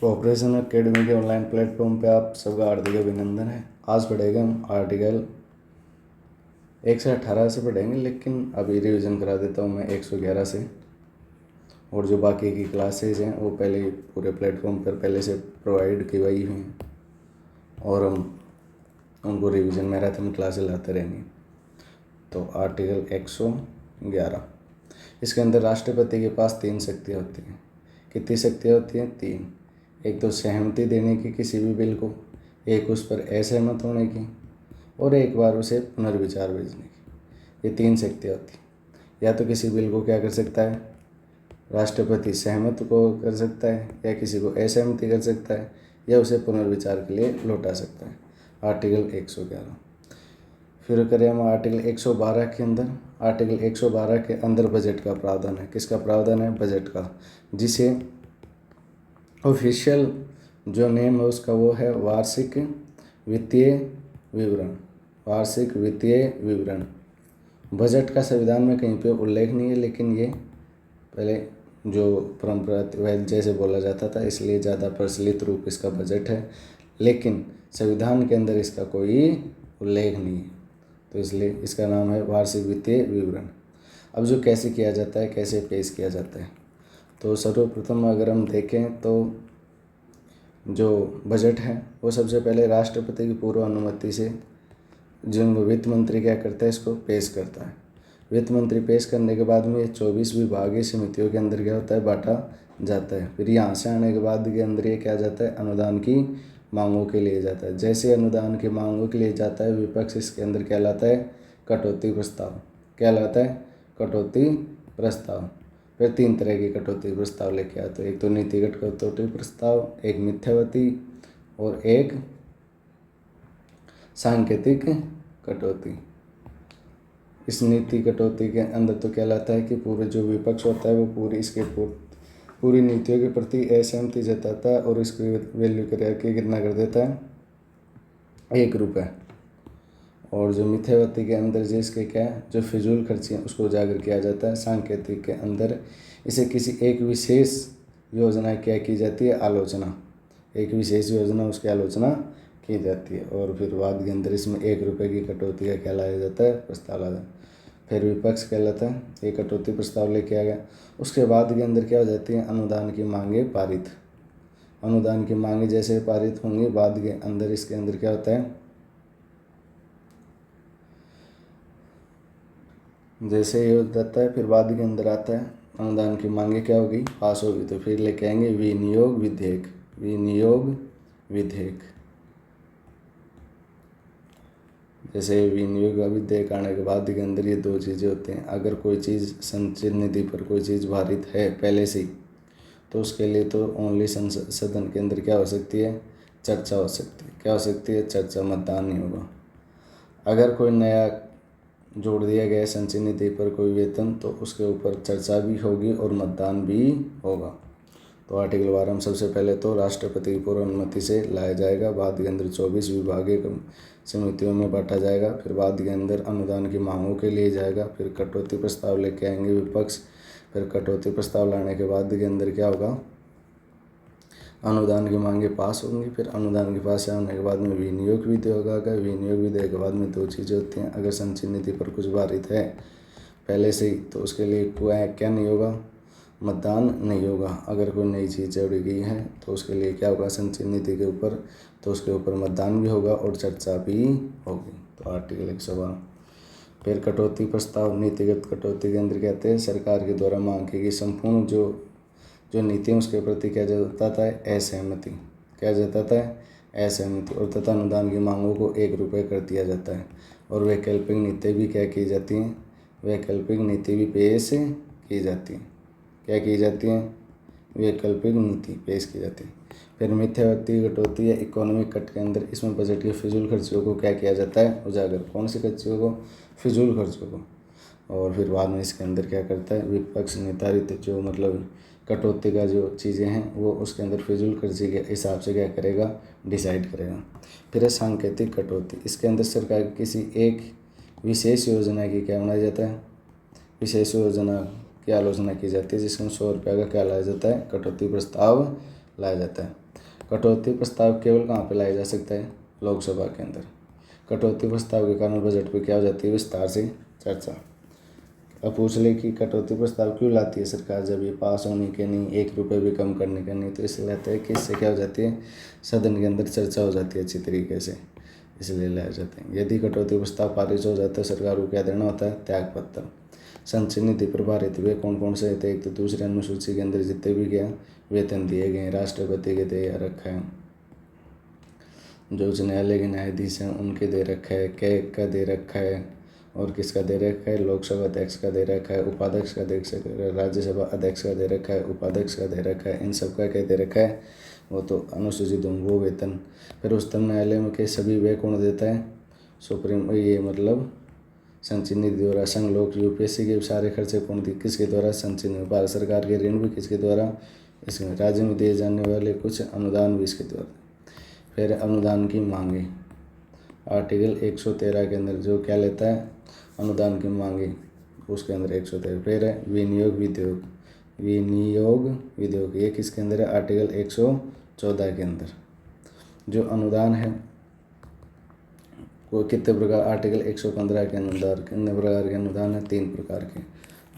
Cooperation academy के online platform पे आप सबका हार्दिक अभिनंदन है। आज पढ़ेंगे हम आर्टिकल 1 से 18 से पढ़ेंगे, लेकिन अभी रिवीजन करा देता हूँ मैं 111 से। और जो बाकी की क्लासेज हैं वो पहले पूरे प्लेटफॉर्म पर पहले से प्रोवाइड की हुई हैं और हम उनको रिवीजन मैराथन क्लासेज लाते रहेंगे। तो आर्टिकल 111, इसके अंदर राष्ट्रपति के पास 3 शक्तियाँ होती हैं। कितनी शक्तियाँ होती हैं? 3। एक तो सहमति देने की किसी भी बिल को, एक उस पर असहमत होने की, और एक बार उसे पुनर्विचार भेजने की। ये 3 शक्तियाँ होती हैं। या तो किसी बिल को क्या कर सकता है, राष्ट्रपति सहमत को कर सकता है, या किसी को असहमति कर सकता है, या उसे पुनर्विचार के लिए लौटा सकता है। आर्टिकल 111। फिर करें हम आर्टिकल 112 के अंदर। आर्टिकल 112 के अंदर बजट का प्रावधान है। किसका प्रावधान है? बजट का, जिसे ऑफिशियल जो नेम है उसका वो है वार्षिक वित्तीय विवरण। वार्षिक वित्तीय विवरण। बजट का संविधान में कहीं पे उल्लेख नहीं है, लेकिन ये पहले जो परंपरा जैसे बोला जाता था, इसलिए ज़्यादा प्रचलित रूप इसका बजट है, लेकिन संविधान के अंदर इसका कोई उल्लेख नहीं है, तो इसलिए इसका नाम है वार्षिक वित्तीय विवरण। अब जो कैसे किया जाता है, कैसे पेश किया जाता है, तो सर्वप्रथम अगर हम देखें तो जो बजट है वो सबसे पहले राष्ट्रपति की पूर्व अनुमति से जिनको वित्त मंत्री क्या करता है, इसको पेश करता है। वित्त मंत्री पेश करने के बाद में ये 24 विभागीय समितियों के अंदर क्या होता है, बांटा जाता है। फिर यहाँ से आने के बाद के अंदर ये क्या जाता है, अनुदान की मांगों के लिए जाता है। जैसे अनुदान की मांगों के लिए जाता है, विपक्ष इसके अंदर क्या लाता है, कटौती प्रस्ताव। क्या लाता है? कटौती प्रस्ताव। फिर 3 तरह की कटौती प्रस्ताव लेके आते हैं। एक तो नीतिगत कटौती प्रस्ताव, एक मिथ्यावती, और एक सांकेतिक कटौती। इस नीति कटौती के अंदर तो क्या लाता है कि पूरे जो विपक्ष होता है वो पूरी नीतियों के प्रति असहमति जताता है और इसकी वैल्यू करके कितना कर देता है, 1 रुपये। और जो मिथ्यावती के अंदर जिसके क्या है, जो फिजूल खर्ची हैं उसको उजागर किया जाता है। सांकेतिक के अंदर इसे किसी एक विशेष योजना क्या की जाती है, आलोचना। एक विशेष योजना उसकी आलोचना की जाती है। और फिर बाद के अंदर इसमें 1 रुपये की कटौती का क्या लाया जाता है, प्रस्ताव लाया जाता है। फिर विपक्ष कहलाता है, ये कटौती प्रस्ताव लेके आ गया। उसके बाद के अंदर क्या हो जाती है, अनुदान की मांगे पारित। अनुदान की मांगे जैसे पारित होंगी, बाद के अंदर इसके अंदर क्या होता है, जैसे ये हो जाता है, फिर बाद के अंदर आता है अनुदान की मांगे क्या होगी, पास होगी, तो फिर लेके आएंगे विनियोग विधेयक। विनियोग विधेयक। जैसे विनियोग विधेयक आने के बाद के अंदर ये 2 चीज़ें होती हैं। अगर कोई चीज़ संचित निधि पर कोई चीज़ भारित है पहले से ही, तो उसके लिए तो ओनली सदन के अंदर क्या हो सकती है, चर्चा हो सकती है। क्या हो सकती है, चर्चा, मतदान नहीं होगा। अगर कोई नया जोड़ दिया गया संचय निधि पर कोई वेतन, तो उसके ऊपर चर्चा भी होगी और मतदान भी होगा। तो आर्टिकल 12 हम सबसे पहले तो राष्ट्रपति की पूर्व अनुमति से लाया जाएगा। बाद के अंदर 24 विभागीय समितियों में बांटा जाएगा। फिर बाद के अंदर अनुदान की मांगों के लिए जाएगा। फिर कटौती प्रस्ताव लेके आएंगे विपक्ष। फिर कटौती प्रस्ताव लाने के बाद के अंदर क्या होगा, अनुदान की मांगे पास होंगी। फिर अनुदान के पास होने के बाद में विनियोग विधेयक होगा। विनियोग विधेयक के बाद में 2 चीज़ें होती हैं। अगर संचय निधि पर कुछ भारित है पहले से ही, तो उसके लिए क्या नहीं होगा, मतदान नहीं होगा। अगर कोई नई चीज़ जोड़ी गई है तो उसके लिए क्या होगा, संचय निधि के ऊपर, तो उसके ऊपर मतदान भी होगा और चर्चा भी होगी। तो आर्टिकल 112। फिर कटौती प्रस्ताव, नीतिगत कटौती के अंदर कहते हैं सरकार के द्वारा मांग की गई संपूर्ण जो नीति है उसके प्रति क्या जताता है, असहमति। क्या जताता है, असहमति। और तथा अनुदान की मांगों को 1 रुपये कर दिया जाता है। और वैकल्पिक नीति भी क्या की जाती हैं, वैकल्पिक नीति भी पेश की जाती है। क्या की जाती है, वैकल्पिक नीति पेश की जाती है। फिर मिथ्यावती कटौती या इकोनॉमिक कट के अंदर इसमें बजट के फिजूल खर्चों को क्या किया जाता है, उजागर। कौन से खर्चों को, फिजूल खर्चों को। और फिर बाद में इसके अंदर क्या करता है, विपक्ष निर्धारित जो मतलब कटौती का जो चीज़ें हैं वो उसके अंदर फिजूल खर्ची के हिसाब से क्या करेगा, डिसाइड करेगा। फिर है सांकेतिक कटौती। इसके अंदर सरकार की किसी एक विशेष योजना की क्या बनाया जाता है, विशेष योजना की आलोचना की जाती है, जिसमें 100 रुपये का क्या लाया जाता है, कटौती प्रस्ताव लाया जाता है। कटौती प्रस्ताव केवल कहाँ पे लाया जा सकता है? लोकसभा के अंदर। कटौती प्रस्ताव के कारण बजट पे क्या हो जाती है? विस्तार से चर्चा। अब पूछ ले कि कटौती प्रस्ताव क्यों लाती है सरकार, जब ये पास होने के नहीं, 1 रुपये भी कम करने का नहीं, तो इसलिए लाता है कि इससे क्या हो जाती है? सदन के अंदर चर्चा हो जाती है अच्छी तरीके से, इसलिए लाए जाते हैं। यदि कटौती प्रस्ताव पारित हो जाता है सरकार को क्या देना होता है? त्यागपत्र। संचयन नीति प्रभारित हुए कौन कौन से थे? एक तो दूसरी अनुसूची के अंदर जितने भी क्या वेतन दिए गए राष्ट्रपति के दे रखा है, जो उच्च न्यायालय के न्यायाधीश हैं उनके दे रखा है, कैग का दे रखा है, और किसका दे रखा है? लोकसभा अध्यक्ष का दे रखा है, उपाध्यक्ष का दे रखा है, राज्यसभा अध्यक्ष का दे रखा है, उपाध्यक्ष का दे रखा है, इन सब का क्या दे रखा है? वो तो अनुसूचित वो वेतन। फिर उच्चतम न्यायालय में के सभी व्यय कौन देता है? सुप्रीम, ये मतलब संचयन निधि द्वारा। संघ लोक यूपीएससी के सारे खर्चे कौन दी? किसके द्वारा? संचयन निधि। भारत सरकार के ऋण भी किसके द्वारा? इसमें राज्य में दिए जाने वाले कुछ अनुदान भी इसके द्वारा। फिर अनुदान की मांगे, आर्टिकल 113 के अंदर जो क्या लेता है? अनुदान की मांगे, उसके अंदर 113। फिर है विनियोग विधेयक, विनियोग विधेयक ये किसके अंदर है? आर्टिकल 114 के अंदर। जो अनुदान है वो कितने प्रकार? आर्टिकल 115 के अनुदान कितने प्रकार के अनुदान है? 3 प्रकार के।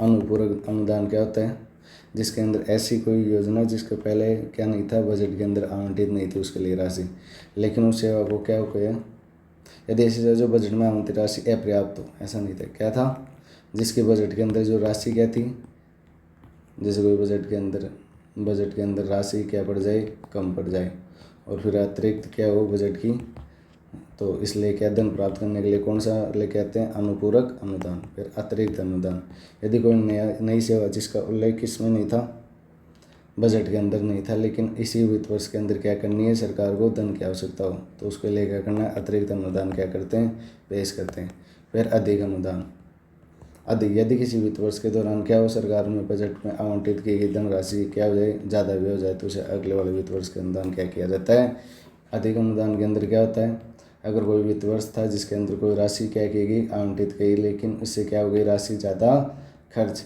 अनुपूरक अनुदान क्या होता है? जिसके अंदर ऐसी कोई योजना जिसके पहले क्या नहीं था, बजट के अंदर आवंटित नहीं थी उसके लिए राशि, लेकिन उस सेवा को क्या हो गया? यदि ऐसी जो बजट में आवंटित राशि अपर्याप्त हो, ऐसा नहीं था, क्या था? जिसके बजट के अंदर जो राशि क्या थी, जैसे कोई बजट के अंदर राशि क्या पड़ जाए? कम पड़ जाए, और फिर अतिरिक्त क्या हो बजट की, तो इसलिए क्या धन प्राप्त करने के लिए कौन सा लेके आते हैं? अनुपूरक अनुदान। फिर अतिरिक्त अनुदान, यदि कोई नई सेवा जिसका उल्लेख किसमें नहीं था, बजट के अंदर नहीं था, लेकिन इसी वित्त वर्ष के अंदर क्या करनी है सरकार को? धन की आवश्यकता हो, तो उसके लिए क्या करना है? अतिरिक्त अनुदान क्या करते हैं? पेश करते हैं। फिर अधिक अनुदान, अधिक यदि किसी वित्त वर्ष के दौरान क्या हो, सरकार में बजट में आवंटित की गई धनराशि क्या हो जाए? ज़्यादा भी हो जाए, तो उसे अगले वाले वित्त वर्ष के अनुदान क्या किया जाता है? अधिक अनुदान के अंदर क्या होता है? अगर कोई वित्त वर्ष था जिसके अंदर कोई राशि क्या की गई? आवंटित की, लेकिन उससे क्या हो गई? राशि ज़्यादा खर्च,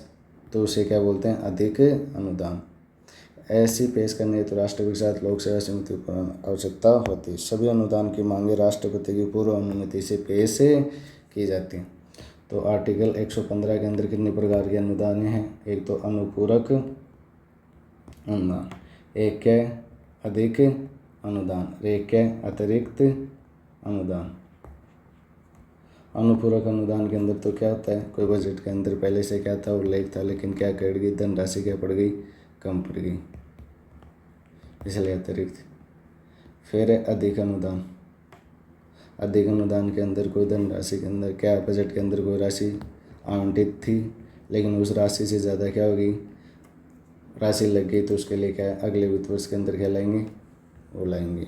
तो उसे क्या बोलते हैं? अधिक अनुदान। ऐसी पेश करने हेतु राष्ट्रपति के साथ लोक सेवा समिति को आवश्यकता होती है। सभी अनुदान की मांगे राष्ट्रपति की पूर्व अनुमति से पेश की जाती हैं। तो आर्टिकल 115 के अंदर कितने प्रकार के अनुदान हैं? एक तो अनुपूरक अनुदान, एक है अधिक अनुदान, एक है अतिरिक्त अनुदान। अनुपूरक अनुदान के अंदर तो क्या होता है? कोई बजट के अंदर पहले से क्या था? उल्लेख था, लेकिन क्या कर गई? धनराशि क्या पड़ गई? कम पड़ गई, इसलिए अतिरिक्त। फिर है अधिक अनुदान। अधिक अनुदान के अंदर कोई धनराशि के अंदर क्या, बजट के अंदर कोई राशि आवंटित थी, लेकिन उस राशि से ज़्यादा क्या होगी? राशि लग गई, तो उसके लिए क्या अगले वित्त वर्ष के अंदर क्या लाएंगे? वो लाएंगे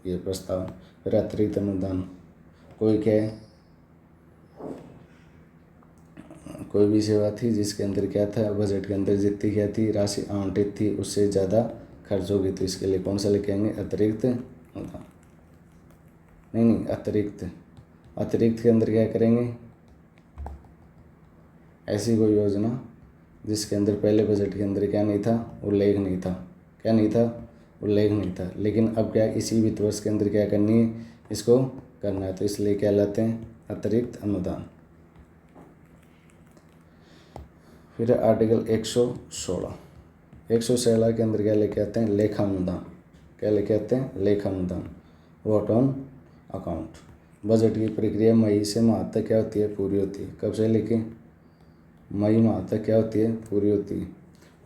ये प्रस्ताव। फिर अतिरिक्त अनुदान, कोई क्या है? कोई भी सेवा थी जिसके अंदर क्या था? बजट के अंदर जितनी क्या थी? राशि आवंटित थी, उससे ज़्यादा खर्च होगी, तो इसके लिए कौन सा लेके आएंगे? अतिरिक्त अनुदान। नहीं, अतिरिक्त के अंदर क्या करेंगे? ऐसी कोई योजना जिसके अंदर पहले बजट के अंदर क्या नहीं था? उल्लेख नहीं था। क्या नहीं था? उल्लेख नहीं था, लेकिन अब क्या इसी वित्त वर्ष के अंदर क्या करनी है? इसको करना है, तो इसलिए क्या लाते हैं? अतिरिक्त अनुदान। फिर आर्टिकल 116 के अंदर क्या लेके आते हैं? लेखा अनुदान। क्या लेके आते हैं? लेखा अनुदान, वोट ऑन अकाउंट। बजट की प्रक्रिया मई से मार्च तक क्या होती है? पूरी होती है। कब से लेके? मई माह तक क्या होती है? पूरी होती है।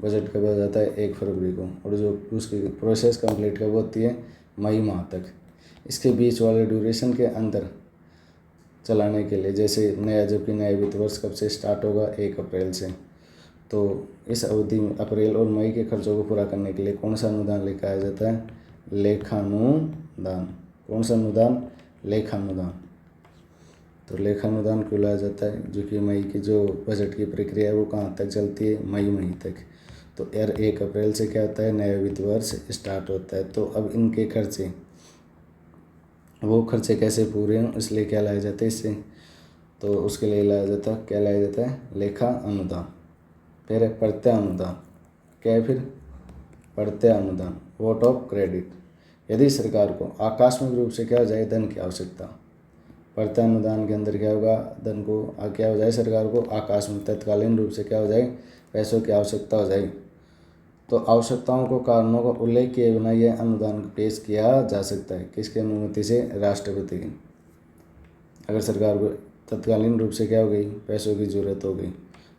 बजट कब आ जाता है? 1 फरवरी को, और जो उसकी प्रोसेस कंप्लीट कब होती है? मई माह तक। इसके बीच वाले ड्यूरेशन के अंदर चलाने के लिए, जैसे जबकि नया वित्त वर्ष कब से स्टार्ट होगा? 1 अप्रैल से, तो इस अवधि में अप्रैल और मई के खर्चों को पूरा करने के लिए कौन सा अनुदान लेकर आया जाता है? लेखानुदान। कौन सा अनुदान? लेखानुदान। तो लेखानुदान क्यों लाया जाता है? जो कि मई की जो बजट की प्रक्रिया है वो कहाँ तक चलती है? मई तक। तो यार 1 अप्रैल से क्या होता है? नया वित्त वर्ष स्टार्ट होता है। तो अब इनके खर्चे, वो खर्चे कैसे पूरे हों, इसलिए क्या लाया जाता है इससे? तो उसके लिए लाया जाता है, क्या लाया जाता है? लेखा अनुदान। फिर है प्रत्यय अनुदान। क्या है फिर? पढ़ते अनुदान, वोट ऑफ क्रेडिट। यदि सरकार को आकस्मिक रूप से क्या हो जाए, धन की आवश्यकता। पढ़ते अनुदान के अंदर क्या होगा, धन को क्या हो जाए, सरकार को आकस्मिक तत्कालीन रूप से क्या हो जाए, पैसों की आवश्यकता हो जाए, तो आवश्यकताओं को कारणों का उल्लेख किए बिना यह अनुदान पेश किया जा सकता है। किसकी अनुमति से, राष्ट्रपति की। अगर सरकार को तत्कालीन रूप से क्या हो गई, पैसों की जरूरत हो गई,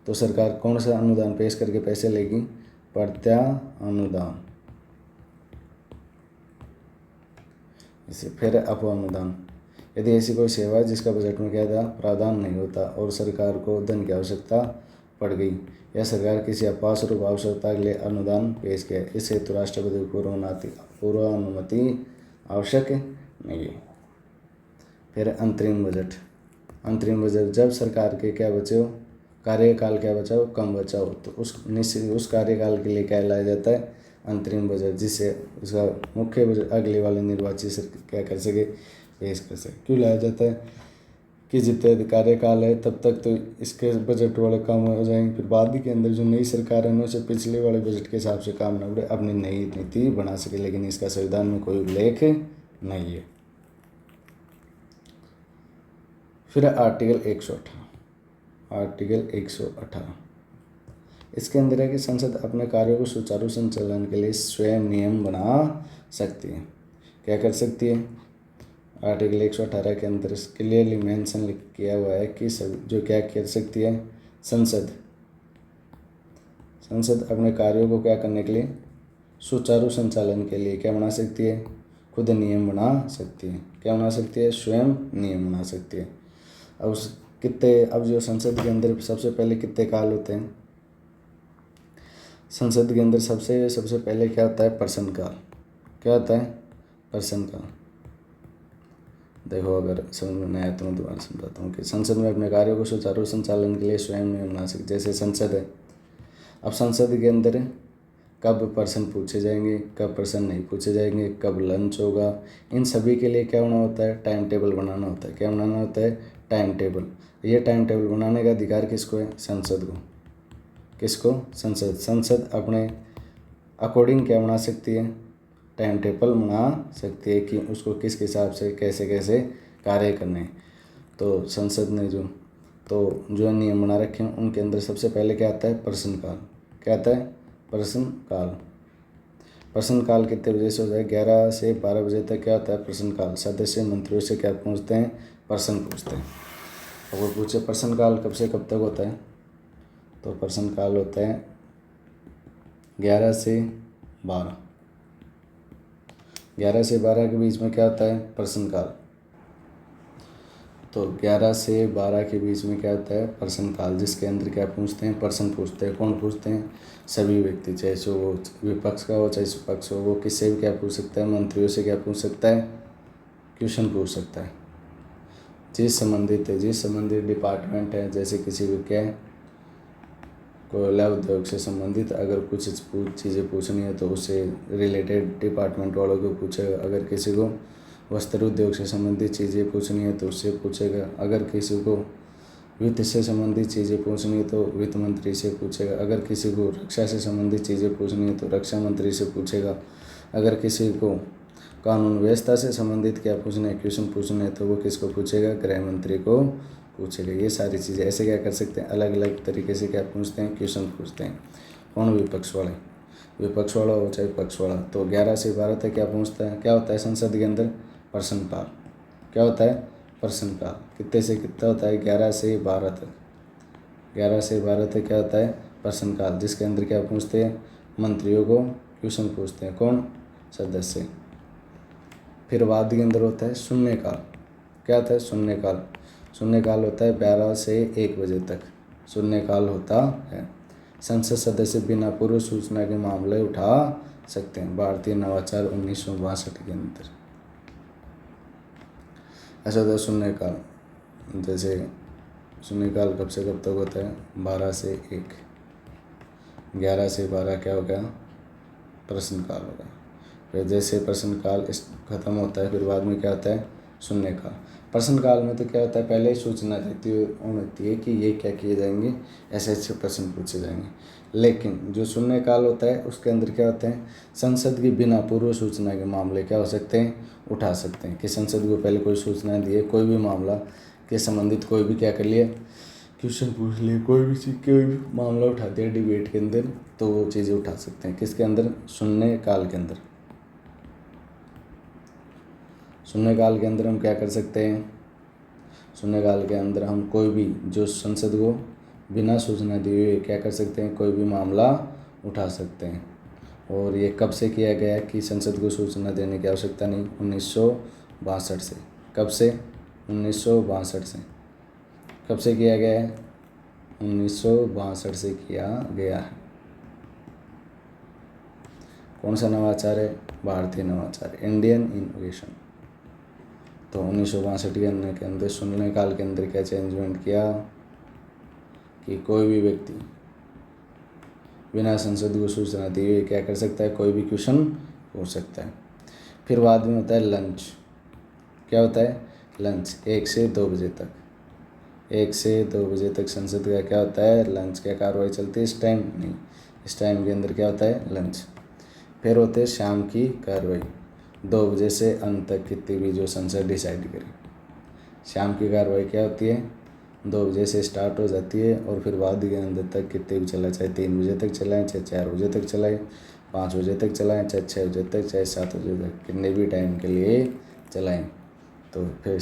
तो सरकार कौन सा अनुदान पेश करके पैसे लेगी, प्रत्या अनुदान। इसे फिर अप अनुदान। यदि ऐसी कोई सेवा है जिसका बजट में क्या था, प्रावधान नहीं होता और सरकार को धन की आवश्यकता पड़ गई या सरकार किसी अपास्वरूप आवश्यकता के लिए अनुदान पेश किया, इस हेतु राष्ट्रपति की पूर्व अनुमति आवश्यक नहीं है। फिर अंतरिम बजट। अंतरिम बजट जब सरकार के क्या बचे हो, कार्यकाल क्या बचा हो, कम बचा हो, तो उस कार्यकाल के लिए क्या लाया जाता है, अंतरिम बजट, जिससे उसका मुख्य बजट अगले वाले निर्वाचित क्या कर सके, पेश कर सके। क्यों लाया जाता है कि जब तक कार्यकाल है तब तक तो इसके बजट वाले काम हो जाएंगे, फिर बाद के अंदर जो नई सरकार है ना उसे पिछले वाले बजट के हिसाब से काम न बढ़े, अपनी नई नीति बना सके, लेकिन इसका संविधान में कोई उल्लेख नहीं है। फिर आर्टिकल 118। आर्टिकल 118 इसके अंदर है कि संसद अपने कार्यों को सुचारू संचालन के लिए स्वयं नियम बना सकती है। क्या कर सकती है, आर्टिकल 118 के अंदर क्लियरली मेंशन किया हुआ है कि जो क्या कर सकती है, संसद अपने कार्यों को क्या करने के लिए, सुचारू संचालन के लिए क्या बना सकती है, खुद नियम बना सकती है। क्या बना सकती है, स्वयं नियम बना सकती है। अब जो संसद के अंदर सबसे पहले कितने काल होते हैं, संसद के अंदर सबसे पहले क्या होता है, प्रश्नकाल। क्या होता है, प्रश्नकाल। देखो अगर समझ में नहीं आया तो मैं दोबारा समझाता हूँ कि संसद में अपने कार्यों को सुचारू संचालन के लिए स्वयं नियम बना सकते। जैसे संसद है, अब संसद के अंदर कब प्रश्न पूछे जाएंगे, कब प्रश्न नहीं पूछे जाएंगे, कब लंच होगा, इन सभी के लिए क्या होना होता है, टाइम टेबल बनाना होता है। क्या बनाना होता है, टाइम टेबल। ये टाइम टेबल बनाने का अधिकार किसको है, संसद को। किसको, संसद अपने अकॉर्डिंग क्या बना सकती है, टाइम टेबल बना सकती है कि उसको किस हिसाब से कैसे कैसे कार्य करने हैं। तो संसद ने जो नियम बना रखे हैं उनके अंदर सबसे पहले क्या आता है, प्रश्नकाल। क्या आता है, प्रश्नकाल। प्रश्नकाल कितने बजे से होता है, 11 से 12 बजे तक क्या होता है, प्रश्नकाल। सदस्य मंत्रियों से क्या पूछते हैं, प्रश्न पूछते हैं। और वो पूछे प्रश्नकाल कब से कब तक होता है, तो प्रश्नकाल होता है 11 से 12। 11 से 12 के बीच में क्या होता है, प्रश्नकाल। तो 11 से 12 के बीच में क्या होता है, प्रश्नकाल, जिसके अंदर क्या पूछते हैं, प्रश्न पूछते हैं। कौन पूछते हैं, सभी व्यक्ति, चाहे सो वो विपक्ष का हो चाहे पक्ष हो, वो किससे भी क्या पूछ सकता है, मंत्रियों से क्या पूछ सकता है, क्वेश्चन पूछ सकता है। जिस संबंधित डिपार्टमेंट है, जैसे किसी को क्या है, कोयला उद्योग से संबंधित अगर कुछ चीज़ें पूछनी है तो उससे रिलेटेड डिपार्टमेंट वालों को पूछेगा। अगर किसी को वस्त्र उद्योग से संबंधित चीज़ें पूछनी है तो उससे पूछेगा। अगर किसी को वित्त से संबंधित चीज़ें पूछनी है तो वित्त मंत्री से पूछेगा। अगर किसी को रक्षा से संबंधित चीज़ें पूछनी है तो रक्षा मंत्री से पूछेगा। अगर किसी को कानून व्यवस्था से संबंधित क्या पूछना है, क्वेश्चन पूछना है, तो वो किसको पूछेगा, गृह मंत्री को पूछेगा। ये सारी चीज़ें ऐसे क्या कर सकते हैं, अलग अलग तरीके से क्या पूछते हैं, क्वेश्चन पूछते हैं। कौन, विपक्ष वाला हो चाहे पक्ष वाला। तो 11 से 12 तक क्या पूछता है, क्या होता है संसद के अंदर, प्रश्नकाल। क्या होता है, प्रश्नकाल। कितने से कितना होता है, 11 से 12 तक। 11 से 12 तक क्या होता है, प्रश्नकाल, जिसके अंदर क्या पूछते हैं, मंत्रियों को क्वेश्चन पूछते हैं। कौन, सदस्य। फिर बाद के अंदर होता है शून्यकाल। क्या होता है, शून्यकाल। शून्यकाल होता है 12 से 1 बजे तक शून्यकाल होता है। संसद सदस्य बिना पूर्व सूचना के मामले उठा सकते हैं। भारतीय नवाचार 1962 के अंदर ऐसा होता है शून्यकाल। जैसे शून्यकाल कब से कब तक होता है, 12 से 1। 11 से 12 क्या हो गया, प्रश्नकाल होगा। फिर जैसे प्रश्नकाल खत्म होता है फिर बाद में क्या होता है, शून्यकाल। प्रश्नकाल में तो क्या होता है, पहले ही सूचना रहती है कि ये क्या किए जाएंगे, ऐसे ऐसे प्रश्न पूछे जाएंगे। लेकिन जो शून्यकाल होता है उसके अंदर क्या होते हैं, संसद की बिना पूर्व सूचना के मामले क्या हो सकते हैं, उठा सकते हैं। कि संसद को पहले कोई सूचना दिए, कोई भी मामला के संबंधित कोई भी क्या कर लिया, क्वेश्चन पूछ लिए, कोई भी मामला उठा दिया डिबेट के अंदर, तो वो चीज़ें उठा सकते हैं। किसके अंदर, शून्यकाल के अंदर। शून्यकाल के अंदर हम क्या कर सकते हैं, शून्यकाल के अंदर हम कोई भी जो संसद को बिना सूचना दिए हुए क्या कर सकते हैं, कोई भी मामला उठा सकते हैं। और ये कब से किया गया है कि संसद को सूचना देने की आवश्यकता नहीं, 1962 से। कब से, 1962 से। कब से किया गया है, 1962 से किया गया है। कौन सा नवाचार है, भारतीय नवाचार, इंडियन इनोवेशन। तो 1962 के अंदर शून्यकाल के अंदर क्या चेंजमेंट किया कि कोई भी व्यक्ति बिना संसद को सूचना दिए क्या कर सकता है, कोई भी क्वेश्चन पूछ सकता है। फिर बाद में होता है लंच। क्या होता है, लंच 1 से 2 बजे तक। 1 से 2 बजे तक संसद का क्या होता है, लंच क्या कार्रवाई चलती है। इस टाइम नहीं, इस टाइम के अंदर क्या होता है, लंच। फिर होते हैं शाम की कार्रवाई, 2 बजे से अंत तक कितनी भी जो संसद डिसाइड करे। शाम की कार्रवाई क्या होती है, 2 बजे से स्टार्ट हो जाती है और फिर बाद के अंदर तक कितने भी चला, चाहे 3 बजे तक चलाएं, चाहे 4 बजे तक चलाएं, 5 बजे तक चलाएं, चाहे 6 बजे तक, चाहे 7 बजे तक, कितने भी टाइम के लिए चलाएं। तो फिर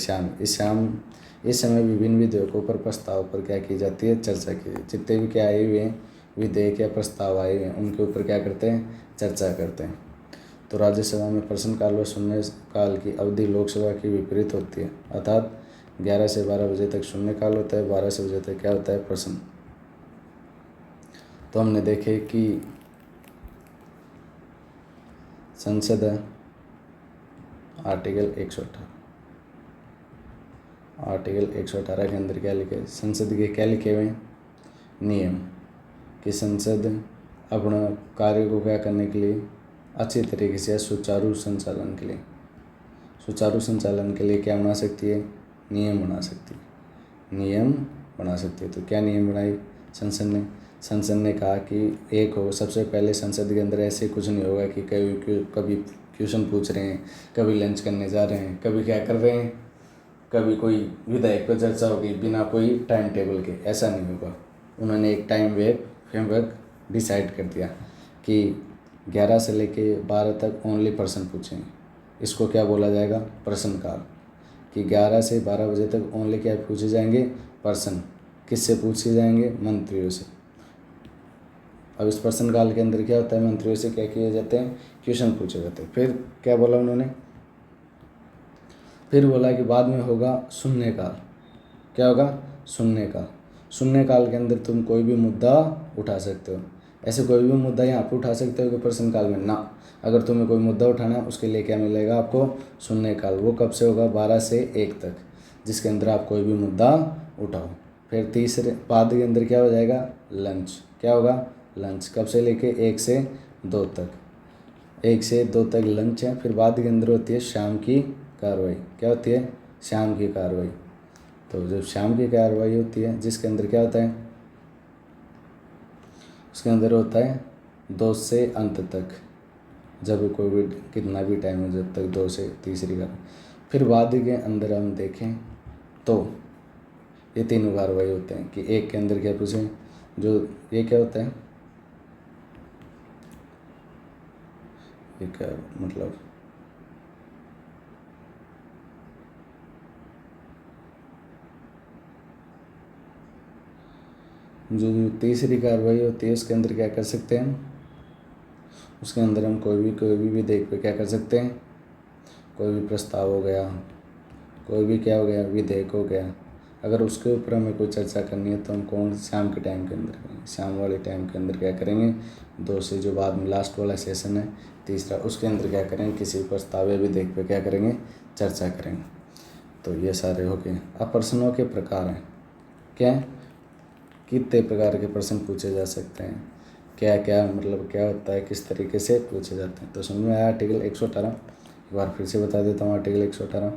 इस समय विभिन्न विधेयकों पर प्रस्ताव पर क्या की जाती है, चर्चा की। जितने भी क्या आए हुए हैं विधेयक या प्रस्ताव आए हुए हैं उनके ऊपर क्या करते हैं, चर्चा करते हैं। तो राज्यसभा में प्रश्नकाल व शून्यकाल की अवधि लोकसभा की विपरीत होती है, अर्थात 11 से 12 बजे तक शून्यकाल होता है, 12 से बजे तक क्या होता है, प्रश्न। तो हमने देखे कि संसद है, आर्टिकल 118 के अंदर क्या लिखे, संसद के क्या लिखे हुए हैं, नियम। कि संसद अपना कार्य को क्या करने के लिए, अच्छी तरीके से सुचारू संचालन के लिए क्या बना सकती है, नियम बना सकती है। तो क्या नियम बनाए संसद ने कहा कि एक हो, सबसे पहले संसद के अंदर ऐसे कुछ नहीं होगा कि कभी क्वेश्चन पूछ रहे हैं, कभी लंच करने जा रहे हैं, कभी क्या कर रहे हैं, कभी कोई विधेयक पर चर्चा होगी बिना कोई टाइम टेबल के, ऐसा नहीं होगा। उन्होंने एक फ्रेमवर्क डिसाइड कर दिया कि 11 से लेके 12 तक ओनली प्रश्न पूछेंगे। इसको क्या बोला जाएगा, प्रश्नकाल। कि 11 से 12 बजे तक ओनली क्या पूछे जाएंगे, प्रश्न। किससे पूछे जाएंगे, मंत्रियों से। अब इस प्रश्नकाल के अंदर क्या होता है, मंत्रियों से क्या किए जाते हैं, क्वेश्चन पूछे जाते हैं। फिर क्या बोला उन्होंने, फिर बोला कि बाद में होगा शून्यकाल। क्या होगा, शून्यकाल के अंदर तुम कोई भी मुद्दा उठा सकते हो। ऐसे कोई भी मुद्दा यहाँ पर उठा सकते हो कि प्रश्नकाल में ना। अगर तुम्हें कोई मुद्दा उठाना है उसके लिए क्या मिलेगा आपको, शून्यकाल। वो कब से होगा, 12 से 1 तक, जिसके अंदर आप कोई भी मुद्दा उठाओ। फिर तीसरे बाद के अंदर क्या हो जाएगा, लंच। क्या होगा, लंच। कब से लेके 1 से 2 तक, 1 से 2 तक लंच है। फिर बाद के अंदर होती है शाम की कार्रवाई। क्या होती है, शाम की कार्रवाई। तो जब शाम की कार्रवाई होती है जिसके अंदर क्या होता है, उसके अंदर होता है 2 से अंत तक, जब कोई भी कितना भी टाइम हो, जब तक 2 से तीसरी कार्रवाई। फिर बाद के अंदर हम देखें तो ये तीनों कार्रवाई होते हैं। कि एक के अंदर क्या पूछें, जो ये क्या होता है, ये क्या मतलब, जो तीसरी कार्रवाई होती है उसके अंदर क्या कर सकते हैं, उसके अंदर हम कोई भी विधेयक पे क्या कर सकते हैं, कोई भी प्रस्ताव हो गया, कोई भी क्या हो गया, विधेयक हो गया, अगर उसके ऊपर हमें कोई चर्चा करनी है तो हम शाम के टाइम के अंदर करेंगे। शाम वाले टाइम के अंदर क्या करेंगे, 2 से जो बाद में लास्ट वाला सेशन है तीसरा, उसके अंदर क्या करेंगे, किसी प्रस्ताव या विधेयक पे क्या करेंगे, चर्चा करेंगे। तो ये सारे हो गए। अब प्रश्नों के प्रकार हैं, क्या कितने प्रकार के प्रश्न पूछे जा सकते हैं, क्या क्या मतलब क्या होता है, किस तरीके से पूछे जाते हैं। तो समझ में आया आर्टिकल 118। एक बार फिर से बता देता हूँ, आर्टिकल 118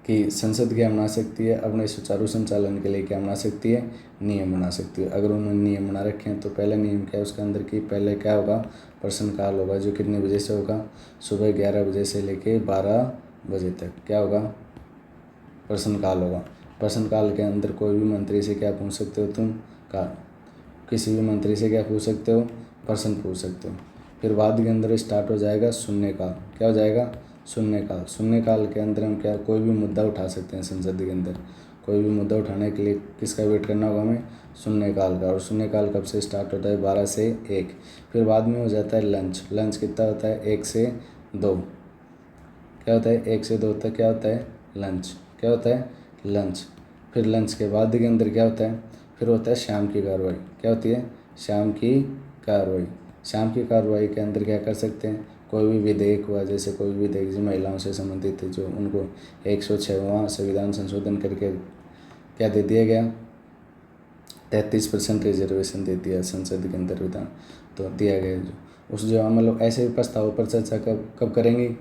कि संसद क्या बना सकती है, अपने सुचारू संचालन के लिए क्या बना सकती है, नियम बना सकती है। अगर उन्होंने नियम बना रखे हैं तो पहला नियम क्या है उसके अंदर की, पहले क्या होगा, प्रश्नकाल होगा, जो कितने बजे से होगा, सुबह 11 बजे से लेके 12 बजे तक क्या होगा, प्रश्नकाल होगा। प्रश्नकाल के अंदर कोई भी मंत्री से क्या पूछ सकते हो तुम, का किसी भी मंत्री से क्या पूछ सकते हो, प्रश्न पूछ सकते हो। फिर बाद के अंदर स्टार्ट हो जाएगा शून्यकाल, क्या हो जाएगा, शून्यकाल। शून्यकाल के अंदर हम क्या कोई भी मुद्दा उठा सकते हैं संसद के अंदर। कोई भी मुद्दा उठाने के लिए किसका वेट करना होगा हमें, शून्यकाल का। और शून्यकाल कब से स्टार्ट होता है, 12 से 1। फिर बाद में हो जाता है लंच। लंच कितना होता है, 1 से 2। क्या होता है, 1 से 2 तक क्या होता है, लंच। क्या होता है, लंच। फिर लंच के बाद के अंदर क्या होता है, फिर होता है शाम की कार्रवाई। क्या होती है, शाम की कार्रवाई। शाम की कार्रवाई के अंदर क्या कर सकते हैं, कोई भी विधेयक हुआ, जैसे कोई भी विधेयक जो महिलाओं से संबंधित है, जो उनको 106वां संविधान संशोधन करके क्या दे दिया गया, 33% रिजर्वेशन दे दिया संसद के अंदर विधान, तो दिया गया। जो उस जो मतलब ऐसे प्रस्तावों पर चर्चा कब कब करेंगे,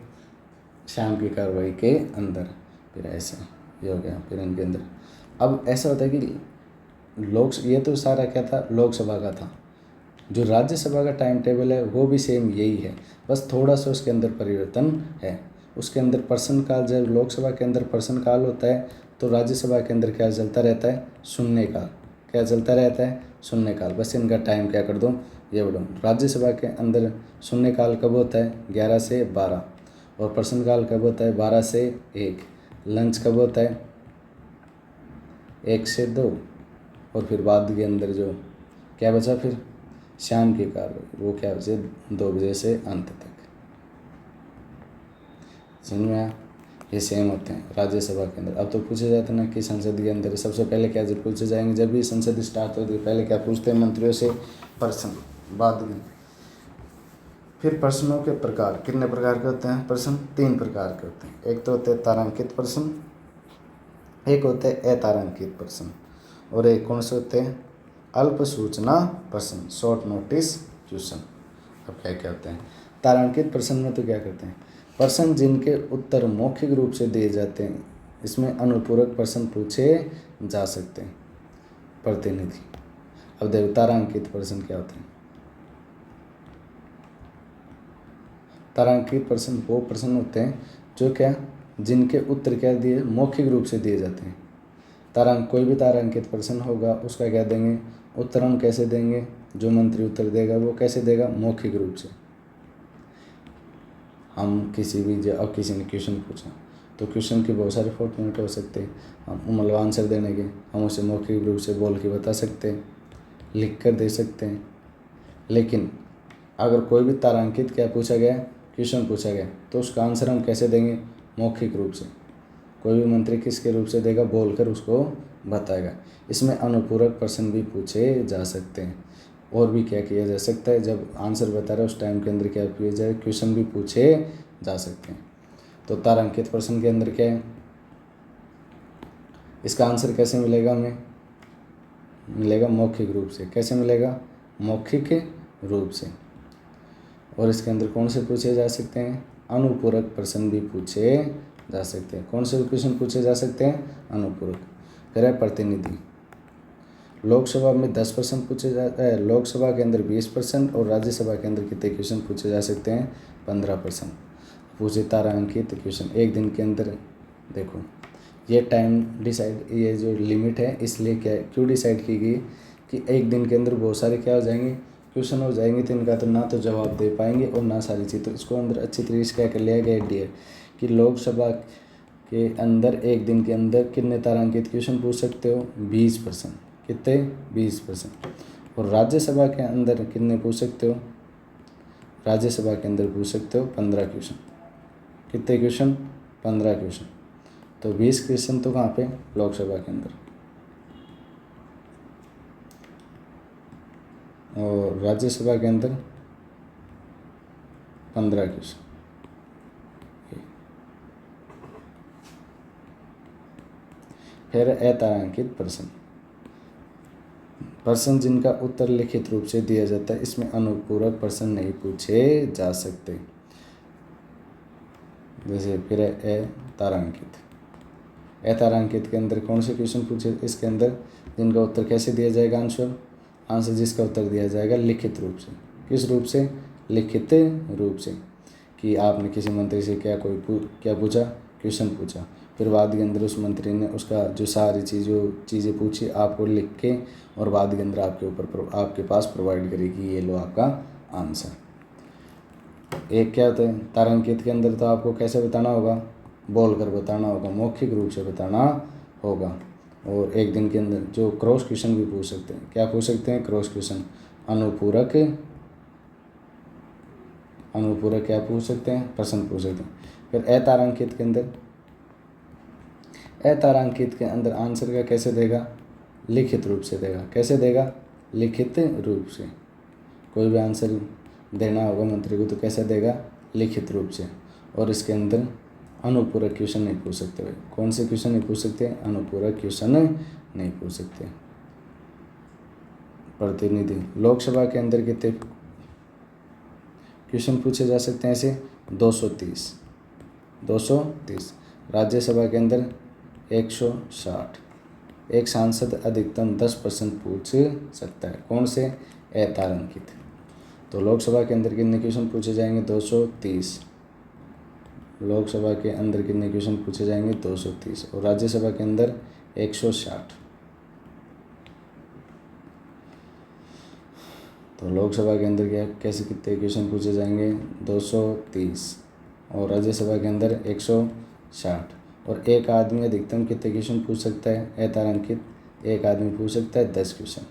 शाम की कार्रवाई के अंदर। फिर ऐसे ये हो गया। फिर इनके अंदर अब ऐसा होता है कि ये तो सारा क्या था, लोकसभा का था। जो राज्यसभा का टाइम टेबल है वो भी सेम यही है, बस थोड़ा सा उसके अंदर परिवर्तन है। उसके अंदर प्रश्नकाल, जब लोकसभा के अंदर प्रश्नकाल होता है तो राज्यसभा के अंदर क्या चलता रहता है, शून्यकाल। क्या चलता रहता है, शून्यकाल। बस इनका टाइम क्या कर दो, ये बढ़ो। राज्यसभा के अंदर शून्यकाल कब होता है, 11 से 12। और प्रश्नकाल कब होता है, 12 से 1। लंच कब होता है, 1 से 2। और फिर बाद के अंदर जो क्या बचा, फिर शाम की कार्रवाई, वो क्या बचे, 2 बजे से अंत तक। समझ में आया, ये सेम होते हैं राज्यसभा के अंदर। अब तो पूछे जाते हैं ना कि संसद के अंदर सबसे पहले क्या जब पूछे जाएंगे, जब भी संसद स्टार्ट होती है पहले क्या पूछते हैं मंत्रियों से, प्रश्न। बाद में फिर प्रश्नों के प्रकार, कितने प्रकार के होते हैं प्रश्न, 3 प्रकार के होते हैं। एक तो होते हैं तारांकित प्रश्न, एक होते हैं अतारांकित प्रश्न, और एक कौन से होते हैं, अल्प सूचना प्रश्न, शॉर्ट नोटिस क्वेश्चन। अब क्या क्या होते हैं तारांकित प्रश्न में, तो क्या करते हैं, प्रश्न जिनके उत्तर मौखिक रूप से दिए जाते हैं, इसमें अनुपूरक प्रश्न पूछे जा सकते हैं, प्रतिनिधि। अब देखो तारांकित प्रश्न क्या होते हैं। तारांकित प्रश्न वो प्रश्न होते हैं जो क्या, जिनके उत्तर क्या दिए, मौखिक रूप से दिए जाते हैं। कोई भी तारांकित प्रश्न होगा उसका क्या देंगे, उत्तर हम कैसे देंगे, जो मंत्री उत्तर देगा वो कैसे देगा, मौखिक रूप से। हम किसी भी अब किसी ने क्वेश्चन पूछा तो क्वेश्चन के बहुत सारे फॉर्मेट हो सकते हैं, हम मतलब आंसर देने के, हम उसे मौखिक रूप से बोल के बता सकते हैं, लिख कर दे सकते हैं। लेकिन अगर कोई भी तारांकित क्या पूछा गया, क्वेश्चन पूछा गया, तो उसका आंसर हम कैसे देंगे, मौखिक रूप से। कोई भी मंत्री किसके रूप से देगा, बोलकर उसको बताएगा। इसमें अनुपूरक प्रश्न भी पूछे जा सकते हैं। और भी क्या किया जा सकता है, जब आंसर बता रहा है उस टाइम के अंदर क्या किया जाए, क्वेश्चन भी पूछे जा सकते हैं। तो तारांकित प्रश्न के अंदर क्या है, इसका आंसर कैसे मिलेगा, हमें मिलेगा मौखिक रूप से। कैसे मिलेगा, मौखिक रूप से। और इसके अंदर कौन से पूछे जा सकते हैं, अनुपूरक प्रश्न भी पूछे जा सकते हैं। कौन से क्वेश्चन पूछे जा सकते हैं, अनुपूरक। फिर है प्रतिनिधि। लोकसभा में 10 प्रश्न पूछे जाते हैं, लोकसभा के अंदर 20% और राज्यसभा के अंदर कितने क्वेश्चन पूछे जा सकते हैं, 15%। पूछे तारांकित क्वेश्चन एक दिन के अंदर। देखो ये टाइम डिसाइड, ये जो लिमिट है इसलिए क्या क्यों डिसाइड की गई कि एक दिन के अंदर बहुत सारे क्या हो जाएंगे, क्वेश्चन हो जाएंगे, तो इनका तो ना तो जवाब दे पाएंगे और ना सारी चीज़। तो इसको अंदर अच्छी तरीके से क्या कर लिया गया आइडिया कि लोकसभा के अंदर एक दिन के अंदर कितने तारांकित क्वेश्चन पूछ सकते हो, 20%। कितने, 20%। और राज्यसभा के अंदर कितने पूछ सकते हो, राज्यसभा के अंदर पूछ सकते हो 15 क्वेश्चन। कितने क्वेश्चन, 15 क्वेश्चन। तो 20 क्वेश्चन तो कहाँ पे, लोकसभा के अंदर, और राज्यसभा के अंदर 15 क्वेश्चन। फिर अतारांकित प्रश्न, प्रश्न जिनका उत्तर लिखित रूप से दिया जाता है, इसमें अनुपूरक प्रश्न नहीं पूछे जा सकते। जैसे फिर है तारांकित। तारांकित के अंदर कौन से क्वेश्चन पूछे इसके अंदर, जिनका उत्तर कैसे दिया जाएगा, आंसर जिसका उत्तर दिया जाएगा लिखित रूप से। किस रूप से, लिखित रूप से, कि आपने किसी मंत्री से क्या पूछा, क्वेश्चन पूछा, फिर बाद के अंदर उस मंत्री ने उसका जो सारी चीज़ें पूछी आपको लिख के और बाद के अंदर आपके पास प्रोवाइड करेगी, ये लो आपका आंसर। एक क्या होता है तारांकित के अंदर, तो आपको कैसे बताना होगा, बोल कर बताना होगा, मौखिक रूप से बताना होगा। और एक दिन के अंदर जो क्रॉस क्वेश्चन भी पूछ सकते हैं, क्या पूछ सकते हैं, क्रॉस क्वेश्चन, अनुपूरक क्या पूछ सकते हैं, प्रश्न पूछ सकते हैं। फिर अतारांकित के अंदर आंसर का कैसे देगा, लिखित रूप से देगा। कैसे देगा, लिखित रूप से। कोई भी आंसर देना होगा मंत्री को तो कैसे देगा, लिखित रूप से। और इसके अंदर अनुपूरक क्वेश्चन नहीं पूछ सकते भाई। कौन से क्वेश्चन नहीं पूछ सकते, अनुपूरक क्वेश्चन नहीं पूछ सकते। प्रतिनिधि लोकसभा के अंदर कितने क्वेश्चन पूछे जा सकते हैं ऐसे, 230। राज्यसभा के अंदर 160। एक सांसद अधिकतम 10 प्रश्न पूछ सकता है। कौन से, अतारांकित। तो लोकसभा के अंदर कितने क्वेश्चन पूछे जाएंगे, 230। लोकसभा के अंदर कितने क्वेश्चन पूछे जाएंगे, 230। और राज्यसभा के अंदर 160। तो लोकसभा के अंदर कैसे कितने क्वेश्चन पूछे जाएंगे, 230। और राज्यसभा के अंदर 160। और एक आदमी अधिकतम कितने क्वेश्चन पूछ सकता है, अतारांकित, एक आदमी पूछ सकता है 10 क्वेश्चन।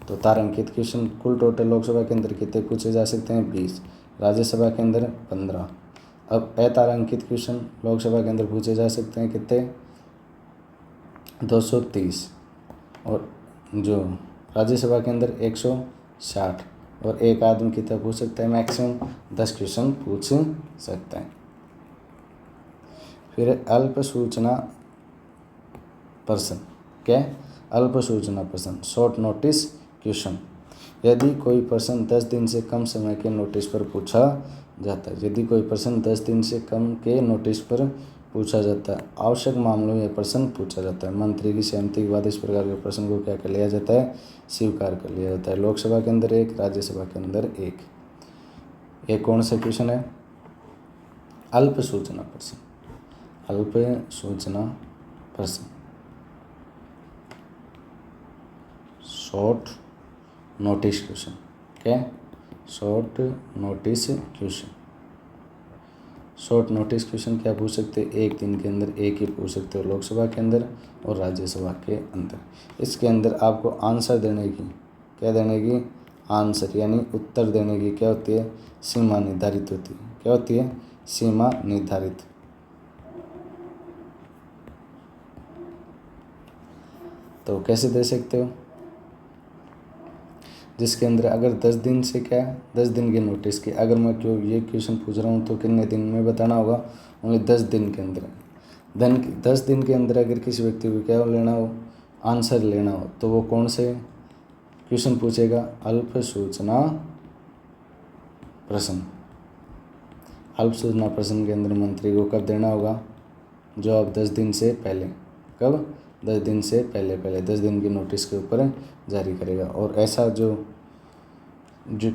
तो तारांकित क्वेश्चन कुल टोटल लोकसभा के अंदर कितने पूछे जा सकते हैं, 20। राज्यसभा के अंदर 15। अब अतारांकित क्वेश्चन लोकसभा के अंदर पूछे जा सकते हैं कितने, 230। और जो राज्यसभा के अंदर 160। और एक आदमी कितना पूछ सकता है, मैक्सिमम 10 क्वेश्चन पूछ सकता है। फिर अल्प सूचना प्रश्न, क्या, अल्प सूचना प्रश्न, शॉर्ट नोटिस क्वेश्चन। यदि कोई प्रश्न 10 दिन से कम समय के नोटिस पर पूछा जाता है, यदि कोई प्रश्न 10 दिन से कम के नोटिस पर पूछा जाता है, आवश्यक मामलों में प्रश्न पूछा जाता है, मंत्री की सहमति के बाद इस प्रकार के प्रश्न को क्या कर लिया जाता है, स्वीकार कर लिया जाता है। लोकसभा के अंदर 1, राज्यसभा के अंदर 1। ये कौन सा क्वेश्चन है, अल्प सूचना प्रश्न, अल्प सूचना प्रश्न, शॉर्ट नोटिस क्वेश्चन। क्या, short notice question. Short notice question क्या पूछ सकते हैं, एक दिन के अंदर एक ही पूछ सकते हो, लोकसभा के अंदर और राज्यसभा के अंदर। इसके अंदर आपको आंसर देने की, क्या देने की, आंसर यानी उत्तर देने की क्या होती है, सीमा निर्धारित होती है। क्या होती है, सीमा निर्धारित। तो कैसे दे सकते हो, जिसके अंदर अगर 10 दिन से, क्या 10 दिन के नोटिस के, अगर मैं ये क्वेश्चन पूछ रहा हूँ तो कितने दिन में बताना होगा, ओनली 10 दिन के अंदर। 10 दिन के अंदर अगर किसी व्यक्ति को क्या लेना हो, आंसर लेना हो, तो वो कौन से क्वेश्चन पूछेगा, अल्प सूचना प्रश्न। अल्प सूचना प्रश्न के अंदर मंत्री को कब देना होगा, जवाब 10 दिन से पहले। कब, 10 दिन से पहले 10 दिन की नोटिस के ऊपर जारी करेगा। और ऐसा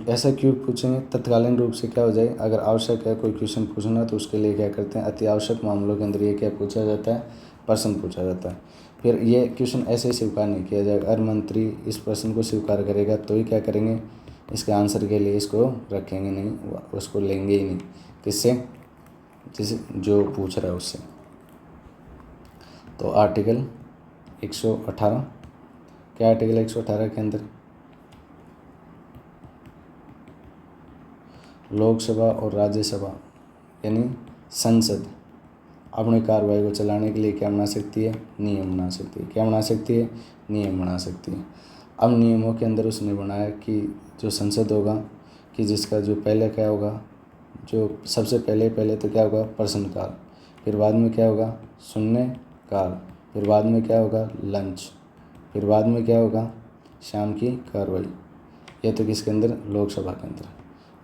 ऐसा क्यों पूछेंगे, तत्कालीन रूप से क्या हो जाए, अगर आवश्यक है कोई क्वेश्चन पूछना तो उसके लिए क्या करते हैं, अति आवश्यक मामलों के अंदर ये क्या पूछा जाता है, प्रश्न पूछा जाता है। फिर ये क्वेश्चन ऐसे स्वीकार नहीं किया जाएगा, अगर मंत्री इस प्रश्न को स्वीकार करेगा तो ही क्या करेंगे, इसके आंसर के लिए इसको रखेंगे, नहीं उसको लेंगे ही नहीं। किससे, जिस जो पूछ रहा है उससे। तो आर्टिकल 118, क्या आर्टिकल 118 के अंदर लोकसभा और राज्यसभा यानी संसद अपनी कार्रवाई को चलाने के लिए क्या बना सकती है, नियम बना सकती है। क्या बना सकती है, नियम बना सकती है। अब नियमों के अंदर उसने बनाया कि जो संसद होगा, कि जिसका जो पहले क्या होगा, जो सबसे पहले तो क्या होगा, प्रश्नकाल, फिर बाद में क्या होगा, शून्यकाल, फिर बाद में क्या होगा, लंच, फिर बाद में क्या होगा, शाम की कार्रवाई। ये तो किसके अंदर, लोकसभा के अंदर।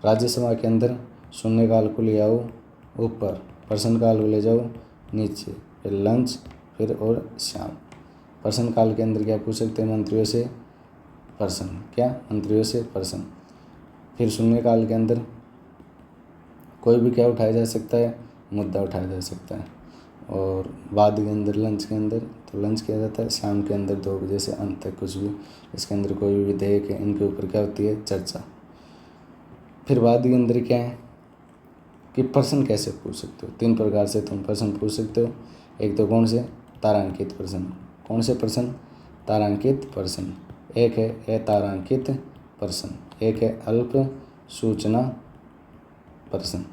राज्यसभा के अंदर शून्यकाल को ले आओ ऊपर, प्रश्नकाल को ले जाओ नीचे, फिर लंच, फिर और श्याम। प्रश्न काल के अंदर क्या पूछ सकते हैं मंत्रियों से? प्रश्न। क्या? मंत्रियों से प्रश्न। फिर शून्य काल के अंदर कोई भी क्या उठाया जा सकता है? मुद्दा उठाया जा सकता है। और बाद के अंदर लंच के अंदर तो लंच किया जाता है। शाम के अंदर 2 बजे से अंत तक कुछ भी, इसके अंदर कोई भी विधेयक है इनके ऊपर क्या होती है? चर्चा। फिर बाद के अंदर क्या है कि प्रश्न कैसे पूछ सकते हो? 3 प्रकार से तुम प्रश्न पूछ सकते हो। एक तो कौन से? तारांकित प्रश्न। कौन से प्रश्न? तारांकित प्रश्न। एक है अतारांकित प्रश्न, एक है अल्प सूचना प्रश्न।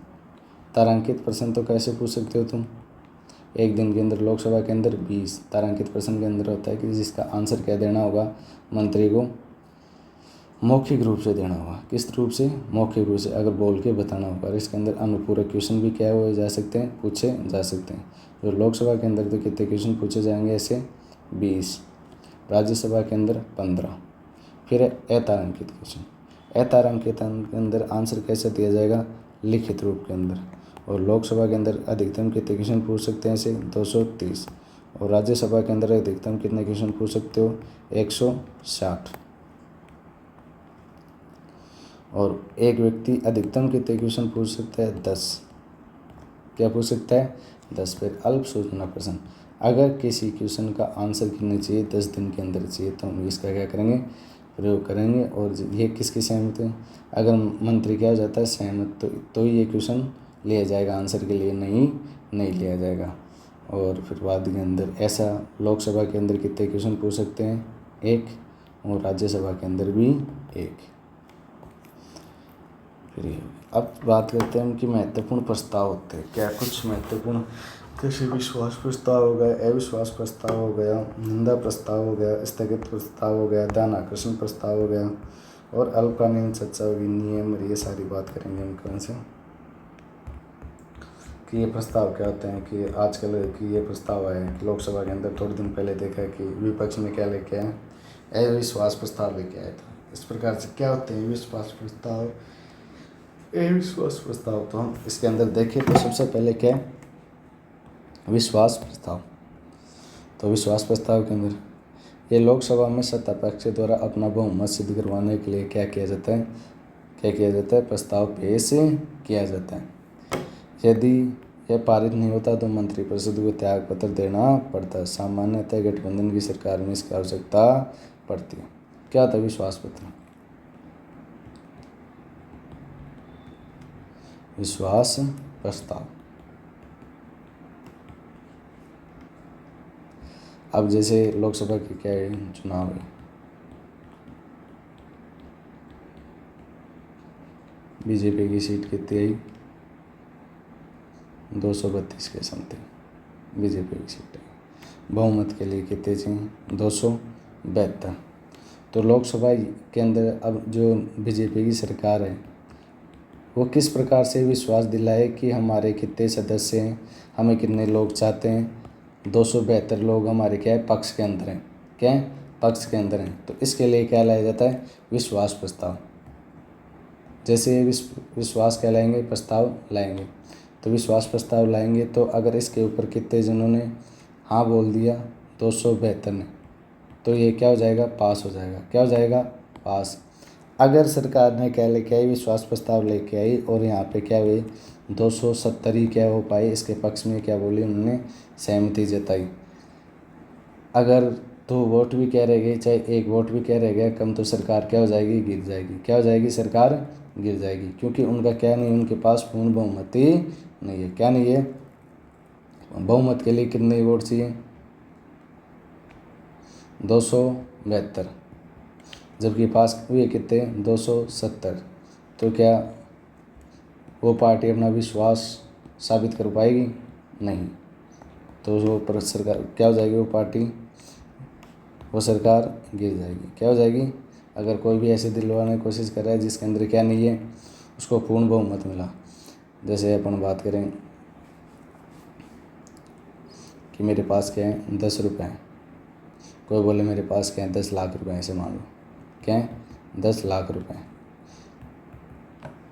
तारांकित प्रश्न तो कैसे पूछ सकते हो तुम? एक दिन के अंदर लोकसभा के अंदर 20 तारांकित प्रश्न के अंदर होता है कि जिसका आंसर क्या देना होगा मंत्री को? मौखिक रूप से देना होगा। किस रूप से? मौखिक रूप से, अगर बोल के बताना होगा। और इसके अंदर अनुपूरक क्वेश्चन भी क्या हुए जा सकते हैं? पूछे जा सकते हैं। जो लोकसभा के अंदर तो कितने क्वेश्चन पूछे जाएंगे? ऐसे 20। राज्यसभा के अंदर 15। फिर अतारांकित क्वेश्चन। अतारांकित के अंदर आंसर कैसे दिया जाएगा? लिखित रूप के अंदर। और लोकसभा के अंदर अधिकतम कितने क्वेश्चन पूछ सकते हैं? ऐसे 230। और राज्यसभा के अंदर अधिकतम कितने क्वेश्चन पूछ सकते हो? 160। और एक व्यक्ति अधिकतम कितने क्वेश्चन पूछ सकता है? 10। क्या पूछ सकता है? 10। फिर अल्प सूचना प्रश्न। अगर किसी क्वेश्चन का आंसर कितने चाहिए? 10 दिन के अंदर चाहिए, तो हम इसका क्या करेंगे? प्रयोग करेंगे। और ये किसकी सहमत है? अगर मंत्री क्या हो जाता है? सहमत, तो ये क्वेश्चन लिया जाएगा आंसर के लिए, नहीं लिया जाएगा। और फिर बाद के अंदर ऐसा लोकसभा के अंदर कितने क्वेश्चन पूछ सकते हैं? 1। और राज्यसभा के अंदर भी 1। फिर अब बात करते हैं कि महत्वपूर्ण प्रस्ताव होते हैं क्या? कुछ महत्वपूर्ण, जैसे विश्वास प्रस्ताव हो गया, अविश्वास प्रस्ताव हो गया, निंदा प्रस्ताव हो गया, स्थगित प्रस्ताव हो गया, ध्यान आकर्षण प्रस्ताव हो गया, और अल्पकालीन चर्चा होगी, नियम, और ये सारी बात करेंगे हम कौन से कि ये प्रस्ताव क्या होते हैं। कि आजकल कि ये प्रस्ताव आए हैं लोकसभा के अंदर, थोड़े दिन पहले देखा है कि विपक्ष में क्या लेके आए? अविश्वास प्रस्ताव लेके आए थे। इस प्रकार से क्या होते हैं विश्वास प्रस्ताव, अविश्वास प्रस्ताव? तो हम इसके अंदर देखें तो सबसे पहले क्या है? विश्वास प्रस्ताव। तो विश्वास प्रस्ताव के अंदर ये लोकसभा में सत्ता पक्ष द्वारा अपना बहुमत सिद्ध करवाने के लिए क्या किया जाता है? क्या किया जाता है? प्रस्ताव पेश किया जाता है। यदि यह पारित नहीं होता तो मंत्रिपरिषद को त्याग पत्र देना पड़ता है। सामान्यतः गठबंधन की सरकार में इसकी आवश्यकता पड़ती है। क्या था विश्वास पत्र? विश्वास प्रस्ताव। अब जैसे लोकसभा के क्या है? चुनाव है, बीजेपी की सीट कितनी आई? 232 के समथिंग बीजेपी की सीट है। बहुमत के लिए कितने चाहिए? 272। तो लोकसभा के अंदर अब जो बीजेपी की सरकार है वो किस प्रकार से विश्वास दिलाए कि हमारे कितने सदस्य हैं, हमें कितने लोग चाहते हैं? 272 लोग हमारे क्या है? पक्ष के अंदर हैं। क्या है? पक्ष के अंदर हैं। तो इसके लिए क्या लाया जाता है? विश्वास प्रस्ताव। जैसे विश्वास क्या लाएंगे? प्रस्ताव लाएंगे। तो विश्वास प्रस्ताव लाएंगे तो अगर इसके ऊपर कितने जनों ने हाँ बोल दिया? 272 ने, तो ये क्या हो जाएगा? पास हो जाएगा। क्या हो जाएगा? पास। अगर सरकार ने क्या लेके आई? विश्वास प्रस्ताव लेके आई और यहाँ पे क्या हुए? 270 ही क्या हो पाए? इसके पक्ष में क्या बोली उन्होंने? सहमति जताई। अगर 2 वोट भी क्या रह गए, चाहे 1 वोट भी क्या रह गया कम, तो सरकार क्या हो जाएगी? गिर जाएगी। क्या हो जाएगी? सरकार गिर जाएगी। क्योंकि उनका क्या नहीं, उनके पास पूर्ण बहुमत ही नहीं है। क्या नहीं है? बहुमत के लिए कितने वोट चाहिए? 272। जबकि पास हुए कितने? 270। तो क्या वो पार्टी अपना विश्वास साबित कर पाएगी? नहीं। तो वो पर सरकार क्या हो जाएगी? वो पार्टी, वो सरकार गिर जाएगी। क्या हो जाएगी? अगर कोई भी ऐसे दिलवाने की कोशिश कर रहा है जिसके अंदर क्या नहीं है, उसको पूर्ण बहुमत मिला। जैसे अपन बात करें कि मेरे पास क्या है? 10 रुपये हैं। कोई बोले मेरे पास क्या है? 10 लाख रुपए, ऐसे मान लो। क्या है? 10 लाख रुपए।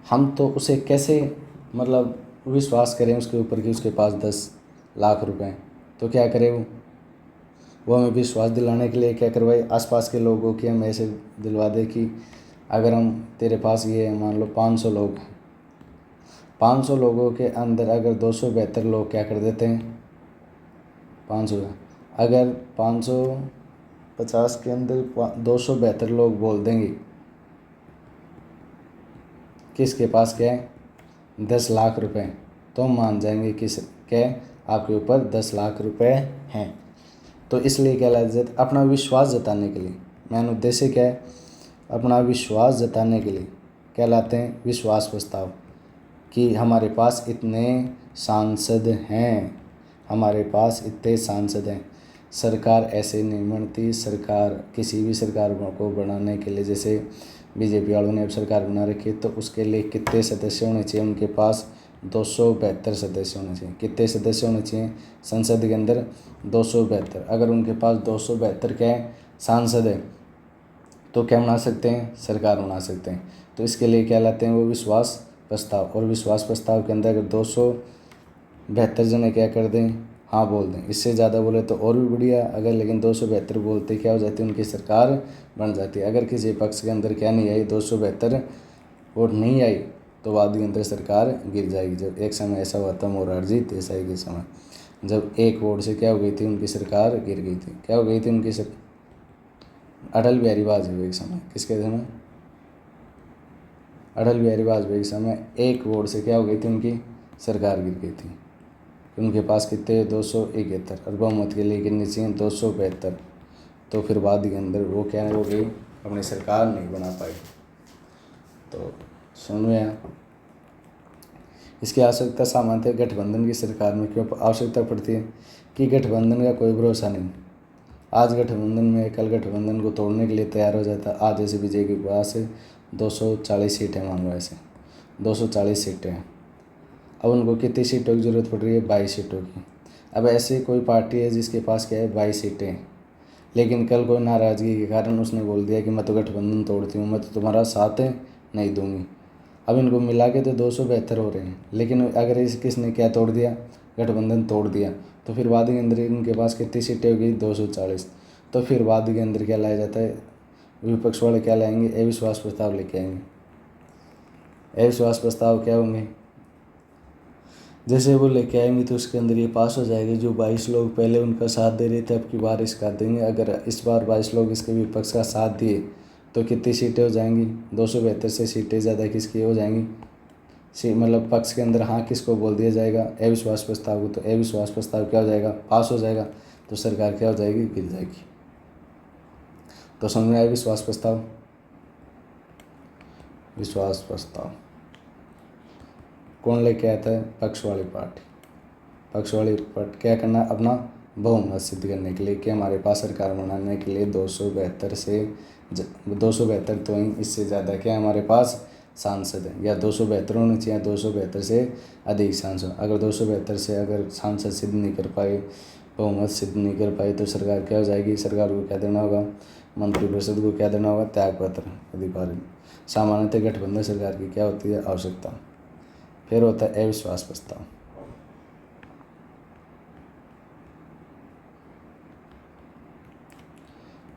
हम तो उसे कैसे मतलब विश्वास करें उसके ऊपर कि उसके पास 10 लाख रुपए हैं? तो क्या करे वो? वो हमें विश्वास दिलाने के लिए क्या करवाए, आसपास के लोगों की हम ऐसे दिलवा दे कि अगर हम तेरे पास ये मान लो 500 लोग हैं, 500 लोगों के अंदर अगर 272 लोग क्या कर देते हैं, 500 अगर 550 के अंदर 272 लोग बोल देंगे किसके पास क्या है 10 लाख रुपए, तो हम मान जाएंगे किस क्या आपके ऊपर 10 लाख रुपए हैं। तो इसलिए क्या लाइक अपना विश्वास जताने के लिए, मेन उद्देश्य क्या है, अपना विश्वास जताने के लिए क्या लाते हैं, विश्वास प्रस्ताव, कि हमारे पास इतने सांसद हैं, हमारे पास इतने सांसद हैं। सरकार ऐसे नहीं बनती, सरकार किसी भी सरकार को बनाने के लिए, जैसे बीजेपी वालों ने अब सरकार बना रखी है, तो उसके लिए कितने सदस्य होने चाहिए, उनके पास 272 सदस्य होने चाहिए। कितने सदस्य होने चाहिए संसद के अंदर, 272। अगर उनके पास 272 क्या है सांसद है, तो क्या बना सकते हैं, सरकार बना सकते हैं। तो इसके लिए क्या लाते हैं, वो विश्वास प्रस्ताव। और विश्वास प्रस्ताव के अंदर अगर 272 जने क्या कर दें, हाँ बोल दें, इससे ज़्यादा बोले तो और भी बढ़िया, अगर लेकिन 272 बोलते क्या हो जाती है, उनकी सरकार बन जाती है। अगर किसी पक्ष के अंदर क्या नहीं आई, 272 वोट नहीं आई, तो बाद के अंदर सरकार गिर जाएगी। जब एक समय ऐसा हुआ था मोरारजी देसाई के समय, जब एक वोट से क्या हो गई थी, उनकी सरकार गिर गई थी। क्या हो गई थी उनकी अटल बिहारी वाजपेयी के समय, किसके समय, अटल बिहारी वाजपेयी के समय एक वोट से क्या हो गई थी, उनकी सरकार गिर गई थी। उनके पास कितने 271, और बहुमत के लिए कितनी चाहिए 272। तो फिर बाद के अंदर वो क्या हो गई, अपनी सरकार नहीं बना पाई। तो समझ में आया। इसकी आवश्यकता सामान्यतः गठबंधन की सरकार में क्यों आवश्यकता पड़ती है, कि गठबंधन का कोई भरोसा नहीं, आज गठबंधन में कल गठबंधन को तोड़ने के लिए तैयार हो जाता है। आज जैसे बीजेपी के पास 240 सीटें, मान लो ऐसे 240 सीटें हैं, अब उनको कितनी सीटों की ज़रूरत पड़ रही है, 22 सीटों की। अब ऐसी कोई पार्टी है जिसके पास क्या है 22 सीटें हैं, लेकिन कल कोई नाराज़गी के कारण उसने बोल दिया कि मैं तो गठबंधन तोड़ती हूँ, मैं तो तुम्हारा साथ नहीं दूंगी। अब इनको मिला के तो 272 हो रहे हैं, लेकिन अगर इस किसने क्या तोड़ दिया, गठबंधन तोड़ दिया, तो फिर बाद के अंदर इनके पास कितनी सीटें होगी 240। तो फिर बाद के अंदर क्या लाया जाता है, विपक्ष वाले क्या लाएंगे, अविश्वास प्रस्ताव लेके आएंगे। अविश्वास प्रस्ताव क्या होंगे, जैसे वो लेके आएंगे तो उसके अंदर ये पास हो जाएगा। जो 22 लोग पहले उनका साथ दे रहे थे, अब की बार इसका देंगे। अगर इस बार 22 लोग इसके विपक्ष का साथ दिए तो कितनी सीटें हो जाएंगी, 272 से सीटें ज़्यादा किसकी हो जाएंगी, मतलब पक्ष के अंदर हाँ किसको बोल दिया जाएगा, अविश्वास प्रस्ताव को। तो अविश्वास प्रस्ताव क्या हो जाएगा, पास हो जाएगा, तो सरकार क्या हो जाएगी, गिर जाएगी। तो समझ में आया विश्वास प्रस्ताव। विश्वास प्रस्ताव कौन लेके आता है, पक्ष वाली पार्टी। पक्ष वाली पार्टी क्या करना, अपना बहुमत सिद्ध करने के लिए, कि हमारे पास सरकार बनाने के लिए 272 से 272 तो ही, इससे ज़्यादा क्या हमारे पास सांसद हैं, या 272 होने चाहिए, 272 से अधिक सांसद। अगर 272 से अगर सांसद सिद्ध नहीं कर पाए, बहुमत सिद्ध नहीं कर पाए, तो सरकार क्या हो जाएगी, सरकार को क्या देना होगा, मंत्रिपरिषद को क्या देना होगा, त्यागपत्र अधिकार। सामान्यतः गठबंधन सरकार की क्या होती है, आवश्यकता। फिर होता है अविश्वास प्रस्ताव।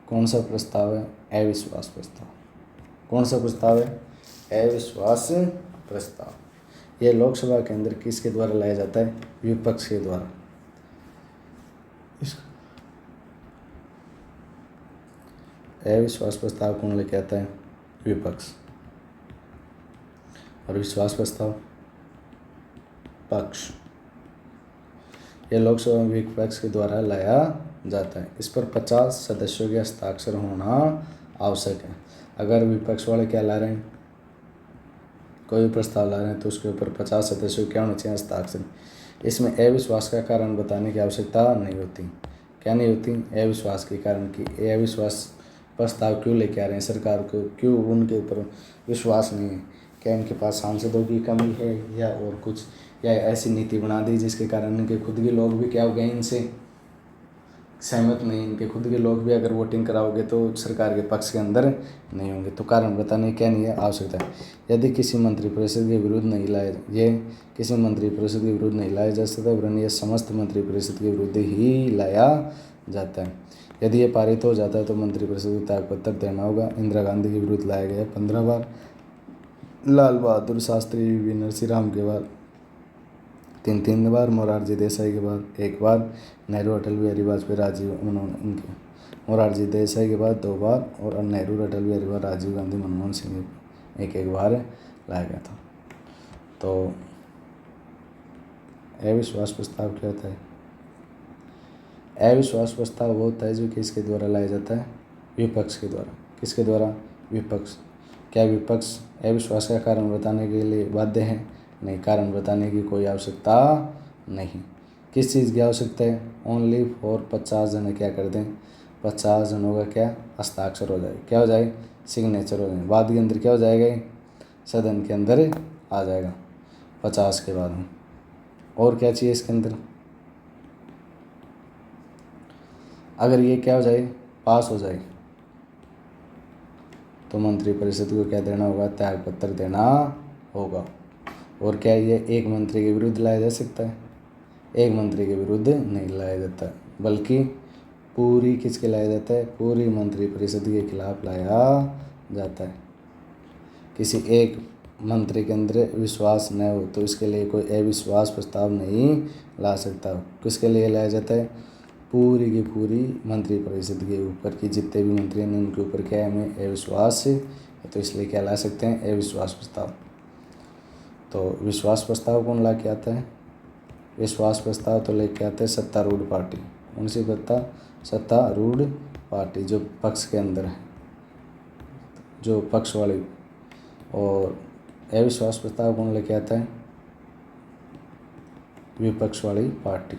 कौन सा प्रस्ताव है, अविश्वास प्रस्ताव। कौन सा प्रस्ताव है, अविश्वास प्रस्ताव। यह लोकसभा के अंदर किसके द्वारा लाया जाता है, विपक्ष के द्वारा। अविश्वास प्रस्ताव कौन लेके आता है, विपक्ष। और विश्वास प्रस्ताव पक्ष। यह लोकसभा में विपक्ष के द्वारा लाया जाता है। इस पर 50 सदस्यों के हस्ताक्षर होना आवश्यक है। अगर विपक्ष वाले क्या ला रहे हैं, कोई भी प्रस्ताव ला रहे हैं, तो उसके ऊपर 50 सदस्यों क्या होने चाहिए, हस्ताक्षर। इसमें अविश्वास का कारण बताने की आवश्यकता नहीं होती। क्या नहीं होती, अविश्वास के कारण की अविश्वास प्रस्ताव क्यों लेके आ रहे हैं, सरकार को क्यों उनके ऊपर विश्वास नहीं है, क्या इनके पास सांसदों की कमी है, या और कुछ, या ऐसी नीति बना दी जिसके कारण इनके खुद के लोग भी क्या हो गए, इनसे सहमत नहीं, इनके खुद के लोग भी अगर वोटिंग कराओगे तो सरकार के पक्ष के अंदर नहीं होंगे। तो कारण बताने क्या नहीं है आवश्यकता है। यदि किसी मंत्रिपरिषद के विरुद्ध नहीं लाया ये किसी मंत्रिपरिषद के विरुद्ध नहीं लाया जा सकता, वरन यह समस्त मंत्रिपरिषद के विरुद्ध ही लाया जाता है। यदि ये पारित हो जाता है तो मंत्रिपरिषद को त्यागपत्र देना होगा। इंदिरा गांधी के विरुद्ध लाया गया 15 बार, लाल बहादुर शास्त्री वी नरसिंह के बाद 3 बार, मोरारजी देसाई के बाद 1 बार, नेहरू अटल बिहारी वाजपेयी राजीव उन्होंने इनके मोरारजी देसाई के बाद 2 बार और नेहरू अटल बिहारी वाजपेयी राजीव गांधी मनमोहन सिंह एक बार लाया गया था। तो अविश्वास प्रस्ताव क्या होता है? अविश्वास प्रस्ताव वो होता है जो कि इसके द्वारा लाया जाता है विपक्ष के द्वारा। किसके द्वारा? विपक्ष। क्या विपक्ष अविश्वास का कारण बताने के लिए बाध्य है? नहीं, कारण बताने की कोई आवश्यकता नहीं। किस चीज़ की आवश्यकता है? ओनली फॉर 50 जन क्या कर दें, 50 जनों का क्या हस्ताक्षर हो जाए, क्या हो जाए, सिग्नेचर हो जाए। बाद के अंदर क्या हो जाएगा, सदन के अंदर आ जाएगा 50 के बाद में। और क्या चाहिए इसके अंदर? अगर ये क्या हो जाए, पास हो जाए, तो मंत्रिपरिषद को क्या देना होगा, त्यागपत्र देना होगा। और क्या ये एक मंत्री के विरुद्ध लाया जा सकता है? एक मंत्री के विरुद्ध नहीं लाया जाता, बल्कि पूरी किसके लाया जाता है, पूरी मंत्रिपरिषद के खिलाफ लाया जाता है। किसी एक मंत्री के अंदर विश्वास न हो तो इसके लिए कोई अविश्वास प्रस्ताव नहीं ला सकता। किसके लिए लाया जाता है? पूरी की पूरी मंत्रिपरिषद के ऊपर की जितने भी मंत्री हैं उनके ऊपर क्या है, हमें अविश्वास है, तो इसलिए क्या ला सकते हैं, अविश्वास प्रस्ताव। तो विश्वास प्रस्ताव कौन ला के आता है? विश्वास प्रस्ताव तो लेके आते हैं सत्तारूढ़ पार्टी। कौन सी सत्तारूढ़ पार्टी जो पक्ष के अंदर है, जो पक्ष वाली। और अविश्वास प्रस्ताव कौन लेके आता है? विपक्ष वाली पार्टी।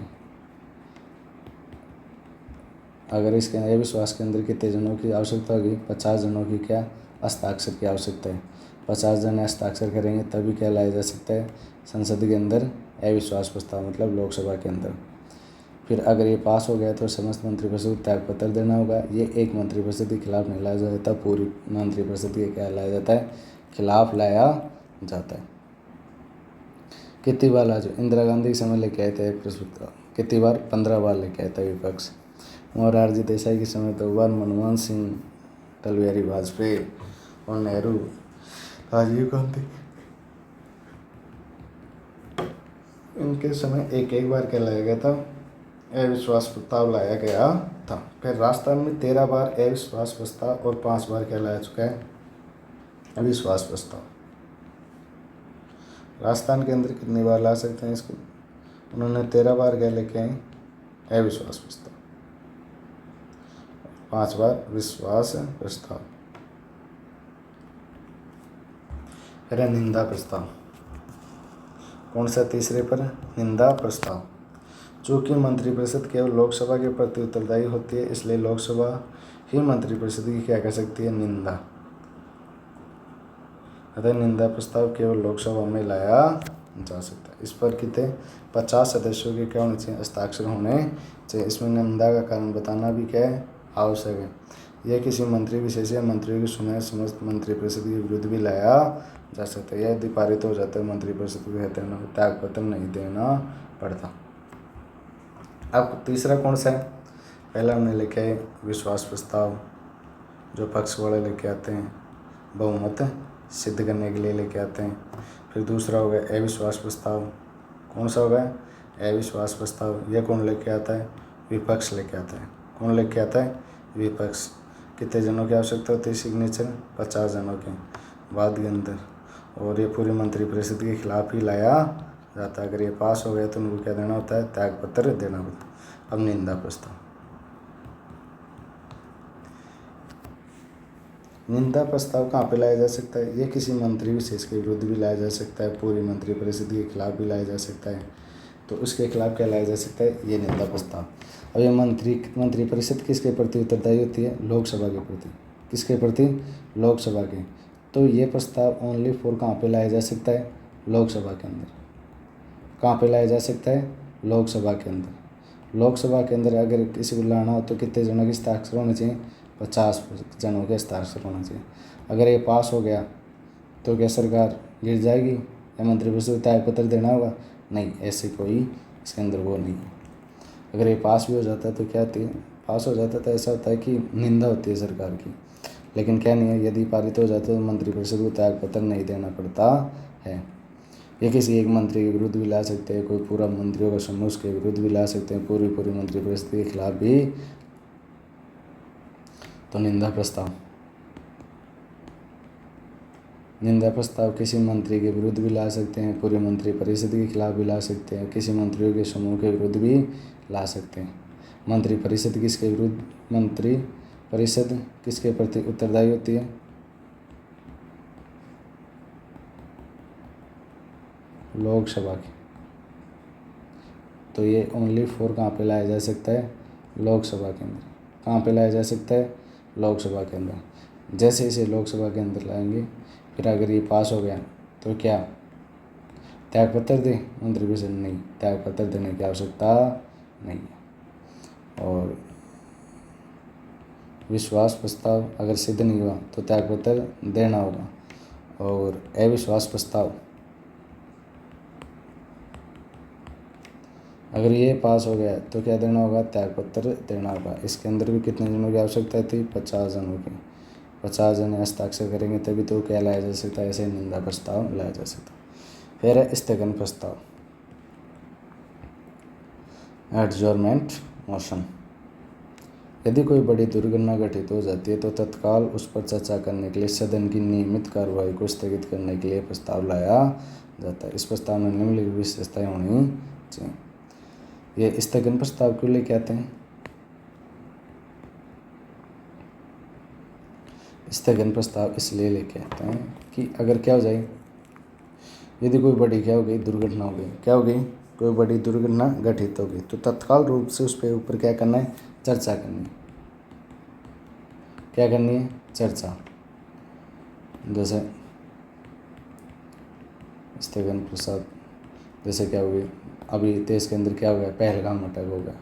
अगर इसके अविश्वास के अंदर कितने जनों की आवश्यकता होगी, 50 जनों की क्या हस्ताक्षर की आवश्यकता है। 50 जन हस्ताक्षर करेंगे तभी क्या लाया जा सकता है संसद के अंदर अविश्वास प्रस्ताव, मतलब लोकसभा के अंदर। फिर अगर ये पास हो गया तो समस्त मंत्रिपरिषद को त्यागपत्र देना होगा। ये एक मंत्रिपरिषद के खिलाफ नहीं लाया जाता, पूरी मंत्रिपरिषद के क्या लाया जाता है, खिलाफ लाया जाता है। कितनी बार लाजो इंदिरा गांधी के समय लेके आए थे प्रस्ताव, कितनी बार? 15 बार लेके आया था विपक्ष। मोरारजी देसाई के समय 2 बार, मनमोहन सिंह, अटल बिहारी वाजपेयी और नेहरू राजीव गांधी इनके समय एक बार क्या लाया गया था, अविश्वास प्रस्ताव लाया गया था। फिर राजस्थान में 13 बार अविश्वास प्रस्ताव और 5 बार क्या लाया चुका है, अविश्वास प्रस्ताव। राजस्थान के अंदर कितनी बार ला सकते हैं इसको? उन्होंने 13 बार क्या लेके आए, अविश्वास प्रस्ताव, 5 बार विश्वास प्रस्ताव। फिर निंदा प्रस्ताव। कौन सा? तीसरे पर निंदा प्रस्ताव। चूँकि मंत्रिपरिषद केवल लोकसभा के प्रति उत्तरदायी होती है, इसलिए लोकसभा ही मंत्रिपरिषद की क्या कर सकती है, निंदा। अतः निंदा प्रस्ताव केवल लोकसभा में लाया जा सकता है। इस पर कितने 50 सदस्यों के क्या होने चाहिए, हस्ताक्षर होने चाहिए। इसमें निंदा का कारण बताना भी क्या है, आवश्यक है। यह किसी मंत्री विशेष या मंत्रियों की सुनवाई समस्त मंत्रिपरिषद के विरुद्ध भी लाया जा सकता है। यह यदि पारित हो जाता है मंत्रिपरिषद को कहते हैं त्यागपत्र नहीं देना पड़ता। अब तीसरा कौन सा है? पहला हमने लेके आए विश्वास प्रस्ताव, जो पक्ष वाले लेके आते हैं, बहुमत सिद्ध करने के लिए लेके आते हैं। फिर दूसरा हो गया अविश्वास प्रस्ताव। कौन सा होगा? अविश्वास प्रस्ताव। यह कौन लेके आता है? विपक्ष लेके आता है। कौन लेके आता है? विपक्ष। कितने जनों की आवश्यकता होती है सिग्नेचर? 50 जनों के बाद के अंदर। और ये पूरी मंत्रिपरिषद के खिलाफ ही लाया जाता है। अगर ये पास हो गया तो उनको क्या देना होता है, त्यागपत्र देना होता है। अब निंदा प्रस्ताव। निंदा प्रस्ताव कहाँ पे लाया जा सकता है? ये किसी मंत्री विशेष के विरुद्ध भी लाया जा सकता है, पूरी मंत्रिपरिषद के खिलाफ भी लाया जा सकता है। तो उसके खिलाफ क्या लाया जा सकता है, ये निंदा प्रस्ताव। अब ये मंत्रिपरिषद किसके प्रति उत्तरदायी होती है? लोकसभा के प्रति। किसके प्रति? लोकसभा के। तो ये प्रस्ताव ओनली फॉर कहाँ पे लाया जा सकता है? लोकसभा के अंदर। कहाँ पे लाया जा सकता है? लोकसभा के अंदर। लोकसभा के अंदर अगर किसी को लाना हो तो कितने जनों के हस्ताक्षर होने चाहिए? 50 जनों के हस्ताक्षर होना चाहिए। अगर ये पास हो गया तो क्या सरकार गिर जाएगी या मंत्रिपरिषद को त्याग पत्र देना होगा? नहीं, ऐसे कोई इसके अंदर वो नहीं है। अगर ये पास भी हो जाता है तो क्या होती है? पास हो जाता है तो ऐसा होता है कि निंदा होती है सरकार की, लेकिन क्या नहीं है, यदि पारित हो जाता है तो मंत्रिपरिषद को त्याग पत्र नहीं देना पड़ता है। ये किसी एक मंत्री के विरुद्ध भी ला सकते हैं, कोई पूरा मंत्रियों का समूह उसके विरुद्ध भी ला सकते हैं, पूरी मंत्रिपरिषद के खिलाफ भी। तो निंदा प्रस्ताव किसी मंत्री के विरुद्ध भी ला सकते हैं, पूरी मंत्रिपरिषद के खिलाफ भी ला सकते हैं, किसी मंत्रियों के समूह के विरुद्ध भी ला सकते हैं। मंत्रिपरिषद किसके विरुद्ध? मंत्रिपरिषद किसके प्रति उत्तरदायी होती है? लोकसभा की। तो ये ओनली फॉर कहाँ पे लाया जा सकता है? लोकसभा के अंदर। कहाँ पे लाया जा सकता है? लोकसभा के अंदर। जैसे इसे लोकसभा के अंदर लाएंगे, फिर अगर ये पास हो गया तो क्या त्यागपत्र दे मंत्रिपरिषद? नहीं, त्यागपत्र देने की आवश्यकता नहीं है। और विश्वास प्रस्ताव अगर सिद्ध नहीं हुआ तो त्यागपत्र देना होगा। और अविश्वास प्रस्ताव अगर ये पास हो गया तो क्या देना होगा? त्यागपत्र देना होगा। इसके अंदर भी कितने जनों की आवश्यकता थी? 50 जनों की। 50 जन हस्ताक्षर करेंगे तभी तो क्या लाया जा सकता है? ऐसे निंदा प्रस्ताव लाया जा सकता है। फिर है स्थगन प्रस्ताव, एडजॉर्नमेंट मोशन। यदि कोई बड़ी दुर्घटना घटित हो जाती है तो तत्काल उस पर चर्चा करने के लिए सदन की नियमित कार्रवाई को स्थगित करने के लिए प्रस्ताव लाया जाता है। इस प्रस्ताव में निम्नलिखित विशेषताएं होनी चाहिए। ये स्थगन प्रस्ताव क्यों लेके आते हैं? स्थगन प्रस्ताव इसलिए लेके आते हैं कि अगर क्या हो जाए, यदि कोई बड़ी क्या हो गई दुर्घटना हो गई, क्या हो गई? कोई बड़ी दुर्घटना घटित हो गई तो तत्काल रूप से उस पर ऊपर क्या करना है? चर्चा करनी है। क्या करनी है? चर्चा। जैसे स्थगन प्रस्ताव, जैसे क्या हो गई, अभी देश के अंदर क्या हो गया? पहलगाम अटैक हो गया।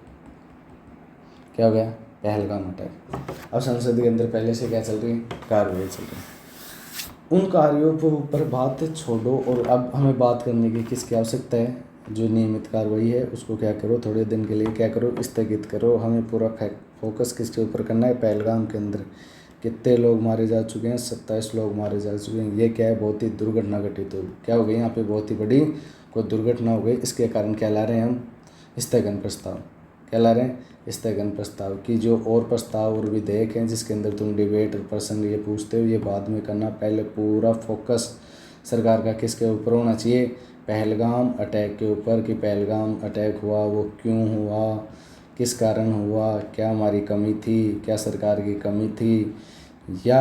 क्या हो गया? पहलगाम अटैक। अब संसद के अंदर पहले से क्या चल रही है? कार्रवाई चल रही है। उन कार्यों के ऊपर बात छोड़ो और अब हमें बात करने की किसकी आवश्यकता है? जो नियमित कार्रवाई है उसको क्या करो? थोड़े दिन के लिए क्या करो? स्थगित करो। हमें पूरा फोकस किसके ऊपर करना है? पहलगाम के अंदर कितने लोग मारे जा चुके हैं? 27 लोग मारे जा चुके हैं। ये क्या है? बहुत ही दुर्घटना घटित हो, क्या हो गई यहाँ पे? बहुत ही बड़ी कोई दुर्घटना हो गई। इसके कारण क्या ला रहे हैं हम? स्थगन प्रस्ताव। क्या ला रहे हैं? स्थगन प्रस्ताव। की जो और प्रस्ताव और विधेयक हैं जिसके अंदर तुम डिबेट और प्रश्न ये पूछते हो, ये बाद में करना। पहले पूरा फोकस सरकार का किसके ऊपर होना चाहिए? पहलगाम अटैक के ऊपर, कि पहलगाम अटैक हुआ, वो क्यों हुआ, किस कारण हुआ, क्या हमारी कमी थी, क्या सरकार की कमी थी, या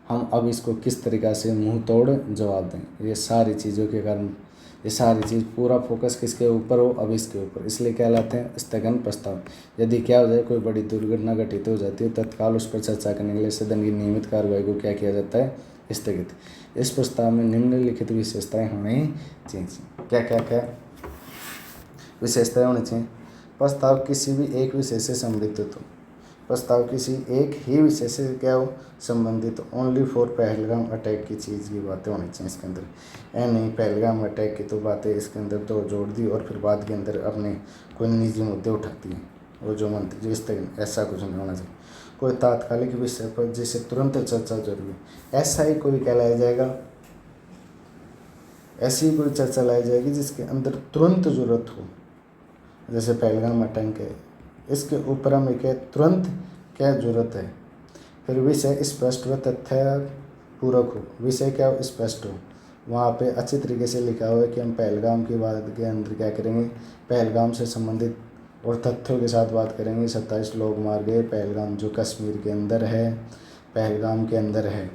हम अब इसको किस तरीक़ा से मुंह तोड़ जवाब दें। ये सारी चीज़ों के कारण, ये सारी चीज़ पूरा फोकस किसके ऊपर हो? अब इसके ऊपर। इसलिए क्या लाते हैं? स्थगन प्रस्ताव। यदि क्या हो जाए, कोई बड़ी दुर्घटना घटित हो जाती है, तत्काल उस पर चर्चा करने के लिए सदन की नियमित कार्रवाई को क्या किया जाता है? स्थगित। इस प्रस्ताव में निम्नलिखित विशेषताएं होनी चाहिए। क्या क्या क्या विशेषताएं होनी चाहिए? प्रस्ताव किसी भी एक विषय से संबंधित हो। प्रस्ताव किसी एक ही विषय से क्या हो? संबंधित। ओनली फॉर पहलगाम अटैक की चीज़ की बातें होनी चाहिए इसके अंदर। ऐ नहीं पहलगाम अटैक की तो बातें इसके अंदर तो जोड़ दी और फिर बाद के अंदर अपने कोई निजी मुद्दे उठाती है वो जो मंत्री जो इस तरह। ऐसा कुछ नहीं होना चाहिए। कोई तात्कालिक विषय पर जिसे तुरंत चर्चा जरूरी, ऐसा ही कोई क्या लाया जाएगा? ऐसी ही कोई चर्चा लाई जाएगी जिसके अंदर तुरंत ज़रूरत हो। जैसे पहलगाम अटैक है, इसके ऊपर हमें क्या तुरंत क्या ज़रूरत है? फिर विषय स्पष्ट व तथ्य पूरक हो। विषय क्या हो? स्पष्ट हो। वहाँ पे अच्छी तरीके से लिखा हुआ है कि हम पहलगाम की बात के अंदर क्या करेंगे? पहलगाम से संबंधित और तथ्यों के साथ बात करेंगे। 27 लोग मार गए। पहलगाम जो कश्मीर के अंदर है, पहलगाम के अंदर है,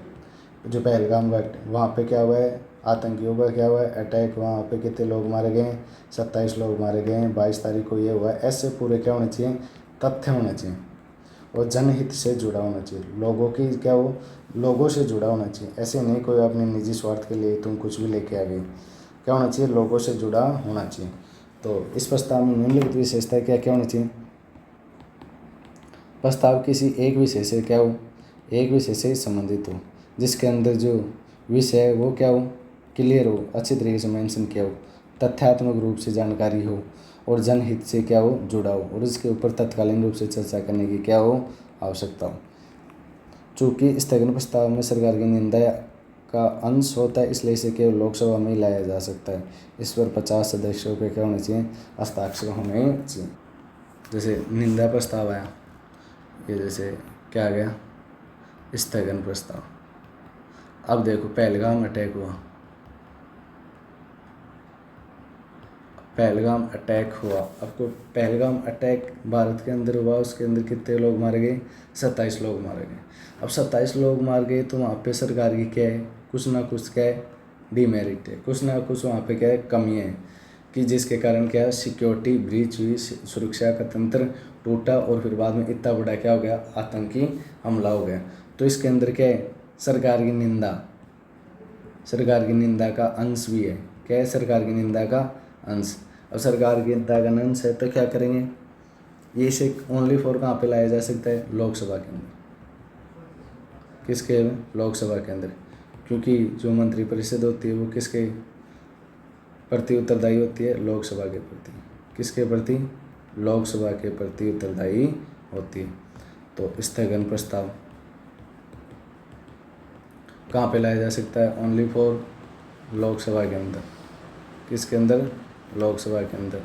जो पहलगाम वहाँ पे क्या हुआ है? आतंकियों का क्या हुआ है? अटैक। वहाँ पे कितने लोग मारे गए? 27 लोग मारे गए हैं। 22 तारीख को ये हुआ है। ऐसे पूरे क्या होने चाहिए? तथ्य होने चाहिए और जनहित से जुड़ा होना चाहिए। लोगों की क्या हो? लोगों से जुड़ा होना चाहिए। ऐसे नहीं कोई अपने निजी स्वार्थ के लिए तुम कुछ भी लेके आ गए। क्या होना चाहिए? लोगों से जुड़ा होना चाहिए। तो इस प्रस्ताव में निम्नलिखित विशेषताएं क्या क्या होनी चाहिए? प्रस्ताव किसी एक विषय से क्या हो, एक विषय से संबंधित हो, जिसके अंदर जो विषय है वो क्या हो, क्लियर हो, अच्छी तरीके से मेंशन किया हो, तथ्यात्मक रूप से जानकारी हो और जनहित से क्या हो, जुड़ा हो, और इसके ऊपर तत्कालीन रूप से चर्चा करने की क्या हो, आवश्यकता हो। चूँकि स्थगन प्रस्ताव में सरकार की निंदा का अंश होता है, इसलिए इसे केवल लोकसभा में ही लाया जा सकता है। इस पर 50 सदस्यों के क्या होने चाहिए, हस्ताक्षर होने चाहिए। जैसे निंदा प्रस्ताव आया, ये जैसे क्या आ गया, स्थगन प्रस्ताव। अब देखो पहलगाम अटैक हुआ, पहलगाम अटैक हुआ। आपको पहलगाम अटैक भारत के अंदर हुआ, उसके अंदर कितने लोग मारे गए, 27 लोग मारे गए। अब 27 लोग मार गए तो वहाँ पे सरकार की क्या है, कुछ ना कुछ क्या है, डिमेरिट है, कुछ ना कुछ वहाँ पे क्या है, कमियाँ हैं, कि जिसके कारण क्या है, सिक्योरिटी ब्रीच हुई, सुरक्षा का तंत्र टूटा और फिर बाद में इतना बड़ा क्या हो गया, आतंकी हमला हो गया। तो इसके अंदर क्या है, सरकार की निंदा, सरकार की निंदा का अंश भी है। क्या है, सरकार की निंदा का अंश। अब सरकार की निंदा का अंश है तो क्या करेंगे, ये इसे ओनली फॉर कहाँ पे लाया जा सकता है, लोकसभा के अंदर। किसके, लोकसभा के अंदर, क्योंकि जो मंत्रिपरिषद होती है वो किसके प्रति उत्तरदायी होती है, लोकसभा के प्रति। किसके प्रति, लोकसभा के प्रति उत्तरदायी होती है। तो स्थगन प्रस्ताव कहाँ पे लाया जा सकता है, ओनली फॉर लोकसभा के अंदर। किसके अंदर, लोकसभा के अंदर।